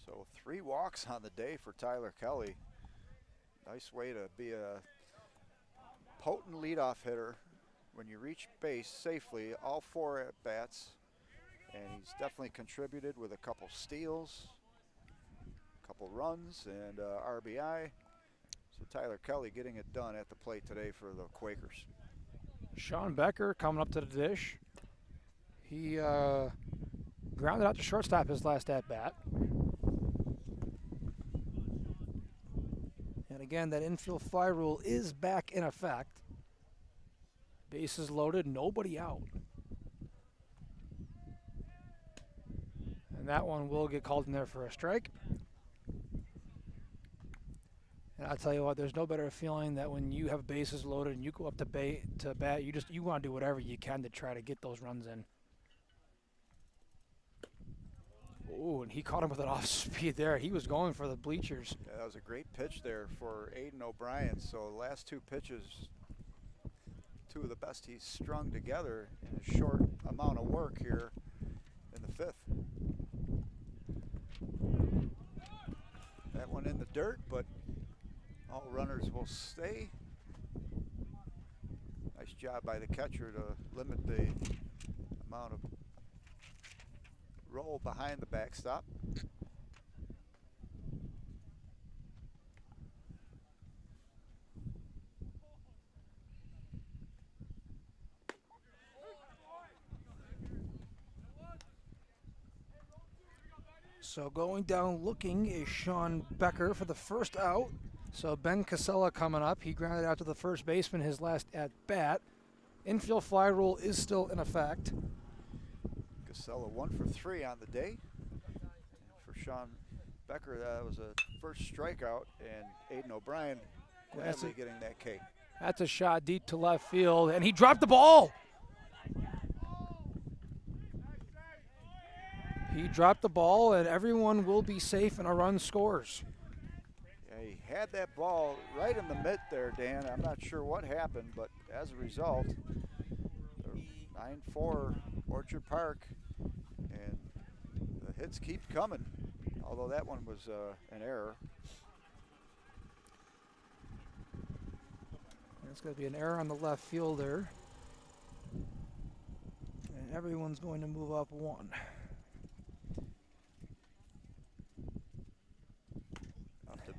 So 3 walks on the day for Tyler Kelly. Nice way to be a potent leadoff hitter when you reach base safely, all 4 at-bats. And he's definitely contributed with a couple steals, a couple runs, and RBI. So Tyler Kelly getting it done at the plate today for the Quakers. Sean Becker coming up to the dish. He grounded out to shortstop his last at-bat. And again, that infield fly rule is back in effect. Bases loaded, nobody out. And that one will get called in there for a strike. And I'll tell you what, there's no better feeling that when you have bases loaded and you go up to bat, you want to do whatever you can to try to get those runs in. Oh, and he caught him with an off speed there. He was going for the bleachers. Yeah, that was a great pitch there for Aiden O'Brien. So the last 2 pitches, 2 of the best he's strung together in a short amount of work here in the 5th. That one in the dirt, but all runners will stay. Nice job by the catcher to limit the amount of roll behind the backstop. So going down looking is Sean Becker for the first out. So Ben Casella coming up. He grounded out to the first baseman his last at-bat. Infield fly rule is still in effect. Casella 1 for 3 on the day. And for Sean Becker, that was a first strikeout, and Aiden O'Brien gladly getting that K. That's a shot deep to left field, and he dropped the ball. He dropped the ball, and everyone will be safe, and a run scores. Yeah, he had that ball right in the mitt there, Dan. I'm not sure what happened, but as a result, 9-4 Orchard Park, and the hits keep coming, although that one was an error. It's going to be an error on the left fielder, and everyone's going to move up 1.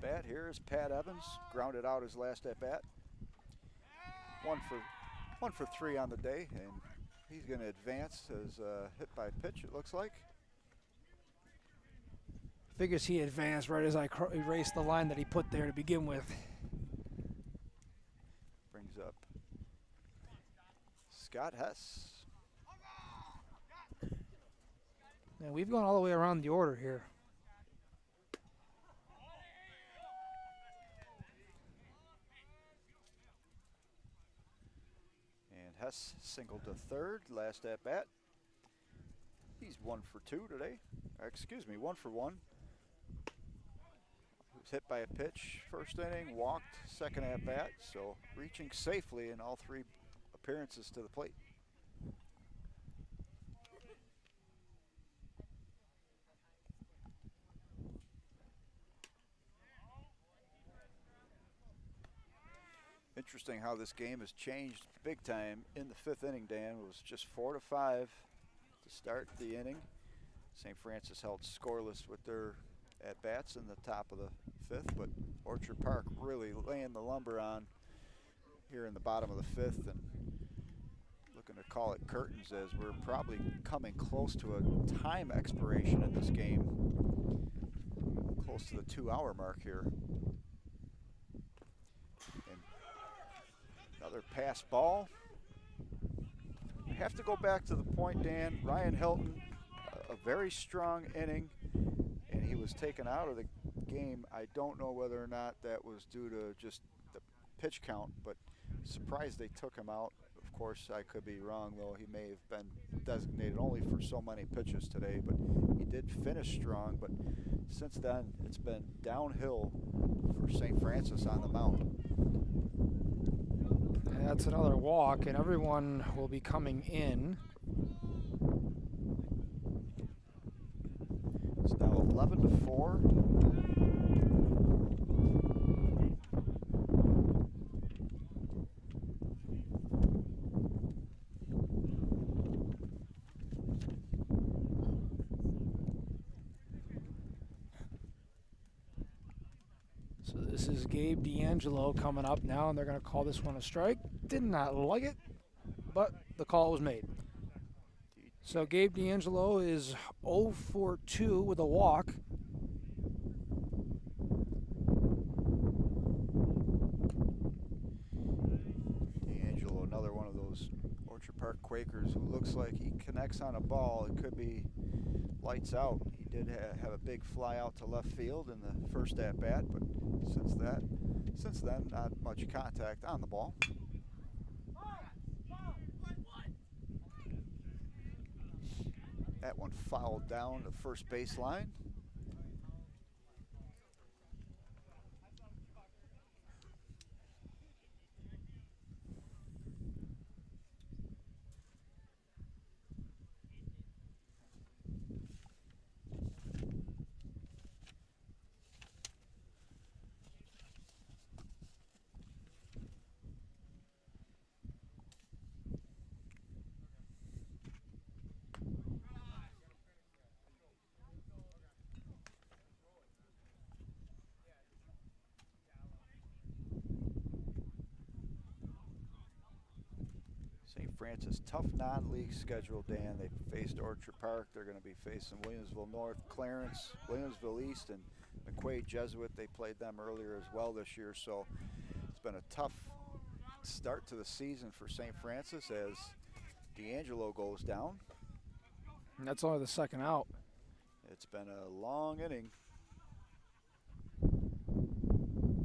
Bat here is Pat Evans, grounded out his last at bat. 1 for 3 on the day, and he's going to advance as hit by pitch, it looks like. Figures he advanced right as I erased the line that he put there to begin with. Brings up Scott Hess. And we've gone all the way around the order here. Hess singled to third, last at bat. He's 1 for 2 today. Excuse me, 1 for 1. He was hit by a pitch first inning, walked second at bat, so reaching safely in all 3 appearances to the plate. Interesting how this game has changed big time in the 5th inning, Dan. It was just 4-5 to start the inning. St. Francis held scoreless with their at-bats in the top of the 5th, but Orchard Park really laying the lumber on here in the bottom of the 5th and looking to call it curtains as we're probably coming close to a time expiration in this game, close to the 2-hour mark here. And another pass ball. I have to go back to the point, Dan. Ryan Hilton, a very strong inning, and he was taken out of the game. I don't know whether or not that was due to just the pitch count, but surprised they took him out. Of course, I could be wrong, though. He may have been designated only for so many pitches today, but he did finish strong. But since then, it's been downhill for St. Francis on the mound. And that's another walk, and everyone will be coming in. It's now 11-4. So this is Gabe D'Angelo coming up now, and they're going to call this one a strike. Did not like it, but the call was made. So Gabe D'Angelo is 0 for 2 with a walk. D'Angelo, another one of those Orchard Park Quakers who looks like he connects on a ball. It could be lights out. He did have a big fly out to left field in the first at bat, but since then, not much contact on the ball. That one fouled down the first baseline. St. Francis, tough non-league schedule, Dan. They faced Orchard Park. They're going to be facing Williamsville North, Clarence, Williamsville East, and McQuaid Jesuit. They played them earlier as well this year, so it's been a tough start to the season for St. Francis as D'Angelo goes down. And that's only the second out. It's been a long inning.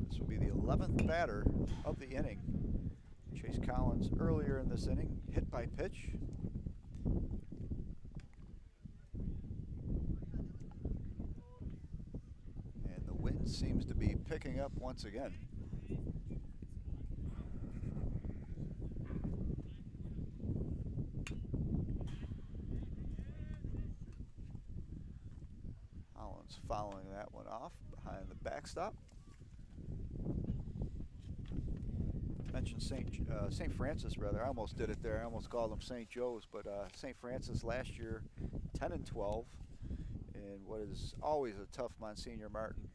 This will be the 11th batter of the inning. Chase Collins earlier in this inning, hit by pitch. And the wind seems to be picking up once again. Collins following that one off behind the backstop. Mentioned St. Francis, rather. I almost did it there. I almost called them St. Joe's, but St. Francis last year 10-12 in what is always a tough Monsignor Martin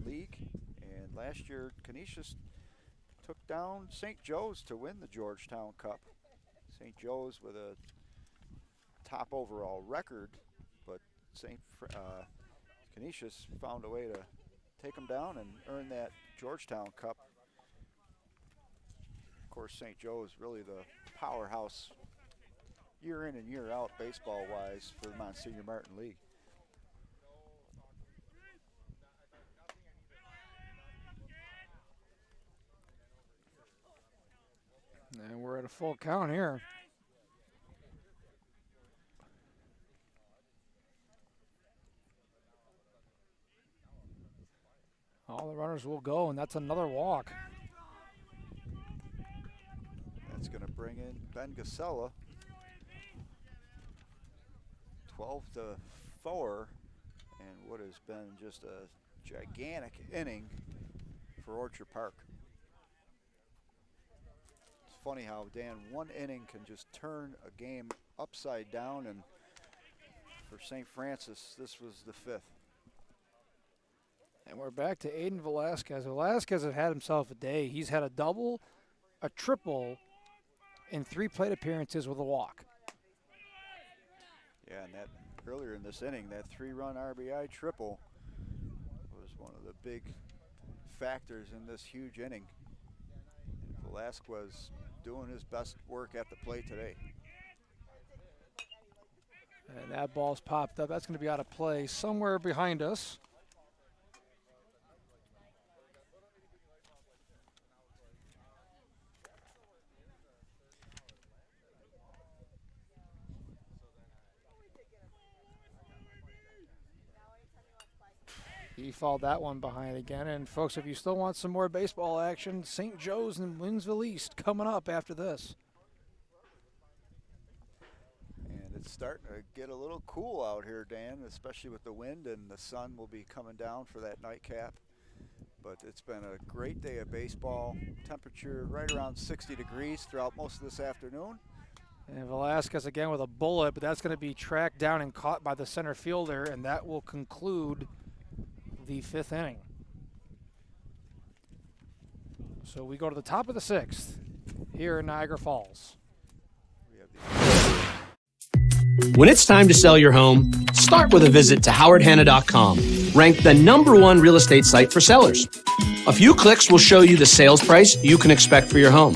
league. And last year Canisius took down St. Joe's to win the Georgetown Cup. St. Joe's with a top overall record, but Canisius found a way to take them down and earn that Georgetown Cup. Of course, St. Joe is really the powerhouse year in and year out baseball-wise for the Monsignor Martin League. And we're at got a full count here. All the runners will go, and that's another walk. That's going to bring in Ben Gasella. 12-4, and what has been just a gigantic inning for Orchard Park. It's funny how, Dan, one inning can just turn a game upside down, and for St. Francis, this was the 5th. And we're back to Aiden Velasquez. Velasquez has had himself a day. He's had a double, a triple, and 3 plate appearances with a walk. Yeah, and that earlier in this inning, that 3-run RBI triple was one of the big factors in this huge inning. And Velasquez doing his best work at the plate today. And that ball's popped up. That's going to be out of play somewhere behind us. He fouled that one behind again. And folks, if you still want some more baseball action, St. Joe's and Winsville East coming up after this. And it's starting to get a little cool out here, Dan, especially with the wind, and the sun will be coming down for that nightcap. But it's been a great day of baseball. Temperature right around 60 degrees throughout most of this afternoon. And Velasquez again with a bullet, but that's going to be tracked down and caught by the center fielder, and that will conclude the 5th inning. So we go to the top of the 6th here in Niagara Falls. When it's time to sell your home, start with a visit to howardhanna.com, ranked the #1 real estate site for sellers. A few clicks will show you the sales price you can expect for your home.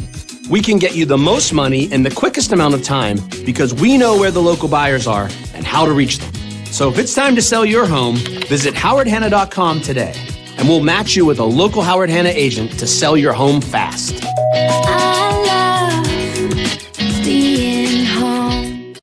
We can get you the most money in the quickest amount of time because we know where the local buyers are and how to reach them. So if it's time to sell your home, visit howardhanna.com today, and we'll match you with a local Howard Hanna agent to sell your home fast. I love being home.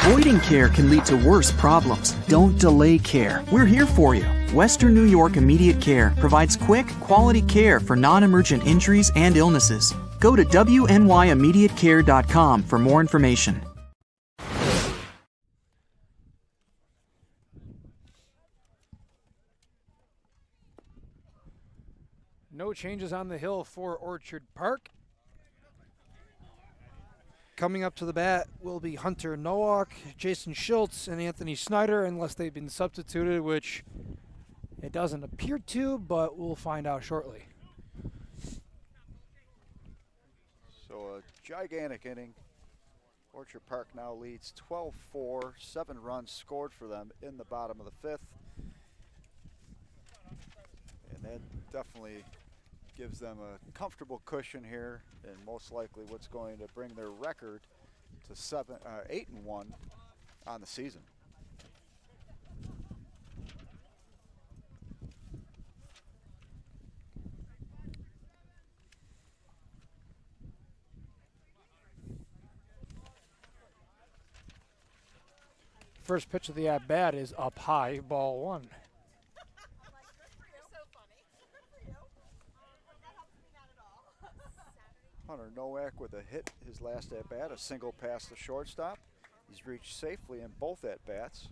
Avoiding care can lead to worse problems. Don't delay care. We're here for you. Western New York Immediate Care provides quick, quality care for non-emergent injuries and illnesses. Go to WNYImmediatecare.com for more information. No changes on the hill for Orchard Park. Coming up to the bat will be Hunter Nowak, Jason Schultz, and Anthony Snyder, unless they've been substituted, which it doesn't appear to, but we'll find out shortly. So a gigantic inning. Orchard Park now leads 12-4, 7 runs scored for them in the bottom of the 5th. And that definitely gives them a comfortable cushion here, and most likely what's going to bring their record to 8-1 on the season. First pitch of the at-bat is up high, ball 1. Hunter Nowak with a hit his last at-bat, a single past the shortstop. He's reached safely in both at-bats.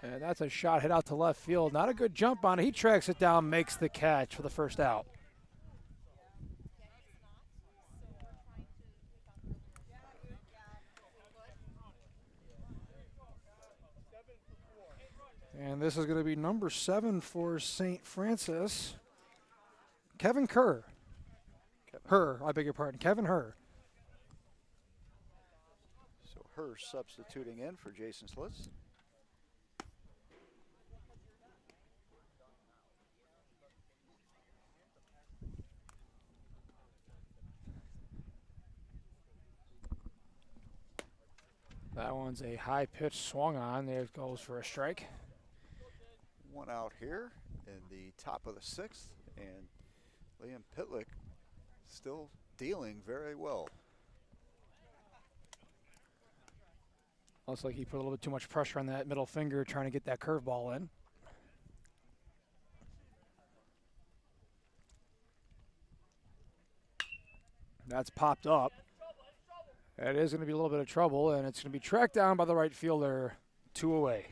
And that's a shot hit out to left field. Not a good jump on it. He tracks it down, makes the catch for the first out. And this is going to be number 7 for St. Francis. Kevin Kerr. I beg your pardon. Kevin Herr. So Herr substituting in for Jason Slitz. That one's a high pitch swung on. There it goes for a strike. One out here in the top of the 6th, and Liam Pitlick still dealing very well. Looks like he put a little bit too much pressure on that middle finger trying to get that curveball in. That's popped up. That is going to be a little bit of trouble, and it's going to be tracked down by the right fielder, 2 away.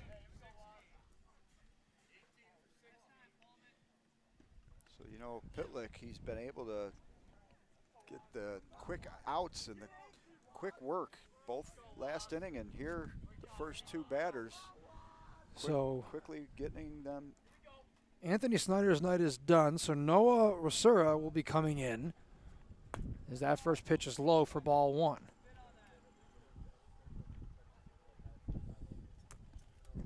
So, you know, Pitlick, he's been able to get the quick outs and the quick work, both last inning and here, the first 2 batters. Quickly getting them. Anthony Snyder's night is done, so Noah Rosura will be coming in as that first pitch is low for ball 1.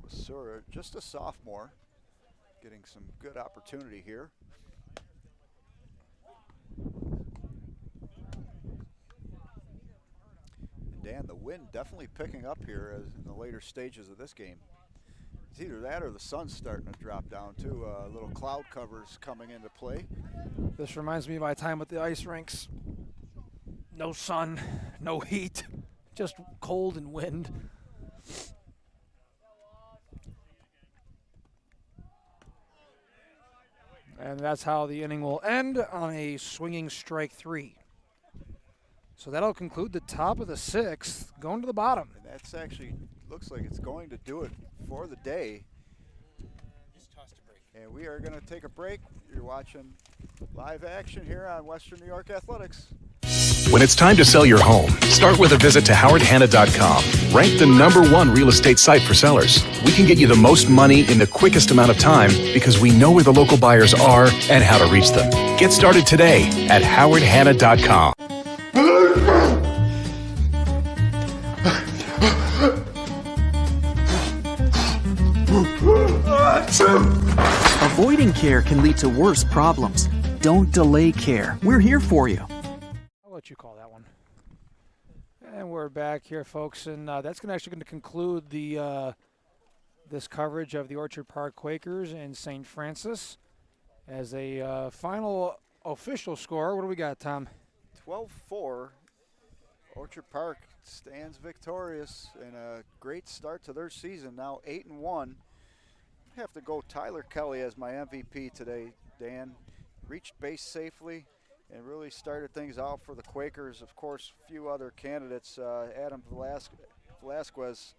Rosura, just a sophomore, getting some good opportunity here. And Dan, the wind definitely picking up here as in the later stages of this game. It's either that or the sun's starting to drop down too. Little cloud covers coming into play. This reminds me of my time at the ice rinks. No sun, no heat, just cold and wind. And that's how the inning will end, on a swinging strike 3. So that'll conclude the top of the 6th, going to the bottom. And that's actually, looks like it's going to do it for the day. Just tossed a break. And we are going to take a break. You're watching live action here on Western New York Athletics. When it's time to sell your home, start with a visit to howardhanna.com. Ranked the #1 real estate site for sellers. We can get you the most money in the quickest amount of time because we know where the local buyers are and how to reach them. Get started today at howardhanna.com. Avoiding care can lead to worse problems. Don't delay care. We're here for you. I'll let you call that one. And we're back here, folks, and that's actually going to conclude the this coverage of the Orchard Park Quakers and St. Francis. As a final official score, what do we got, Tom? 12-4. Orchard Park stands victorious and a great start to their season. Now 8-1. I have to go Tyler Kelly as my MVP today, Dan. Reached base safely and really started things out for the Quakers. Of course, a few other candidates. Adam Velasquez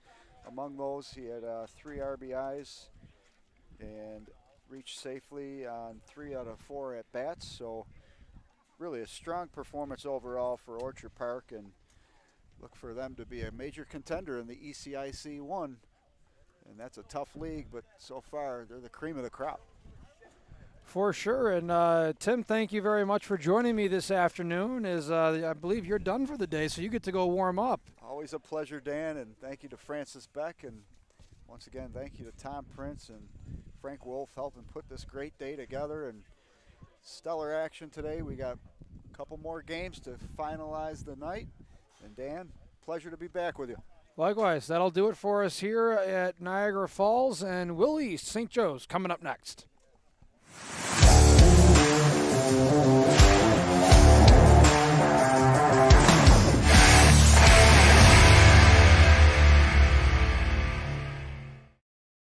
among those. He had 3 RBIs and reached safely on 3 out of 4 at bats. So really a strong performance overall for Orchard Park, and look for them to be a major contender in the ECIC 1. And that's a tough league, but so far they're the cream of the crop. For sure. And Tim, thank you very much for joining me this afternoon. I believe you're done for the day, so you get to go warm up. Always a pleasure, Dan, and thank you to Francis Beck. And once again, thank you to Tom Prince and Frank Wolf helping put this great day together. And stellar action today. We got a couple more games to finalize the night. And Dan, pleasure to be back with you. Likewise, that'll do it for us here at Niagara Falls, and Will East, St. Joe's, coming up next.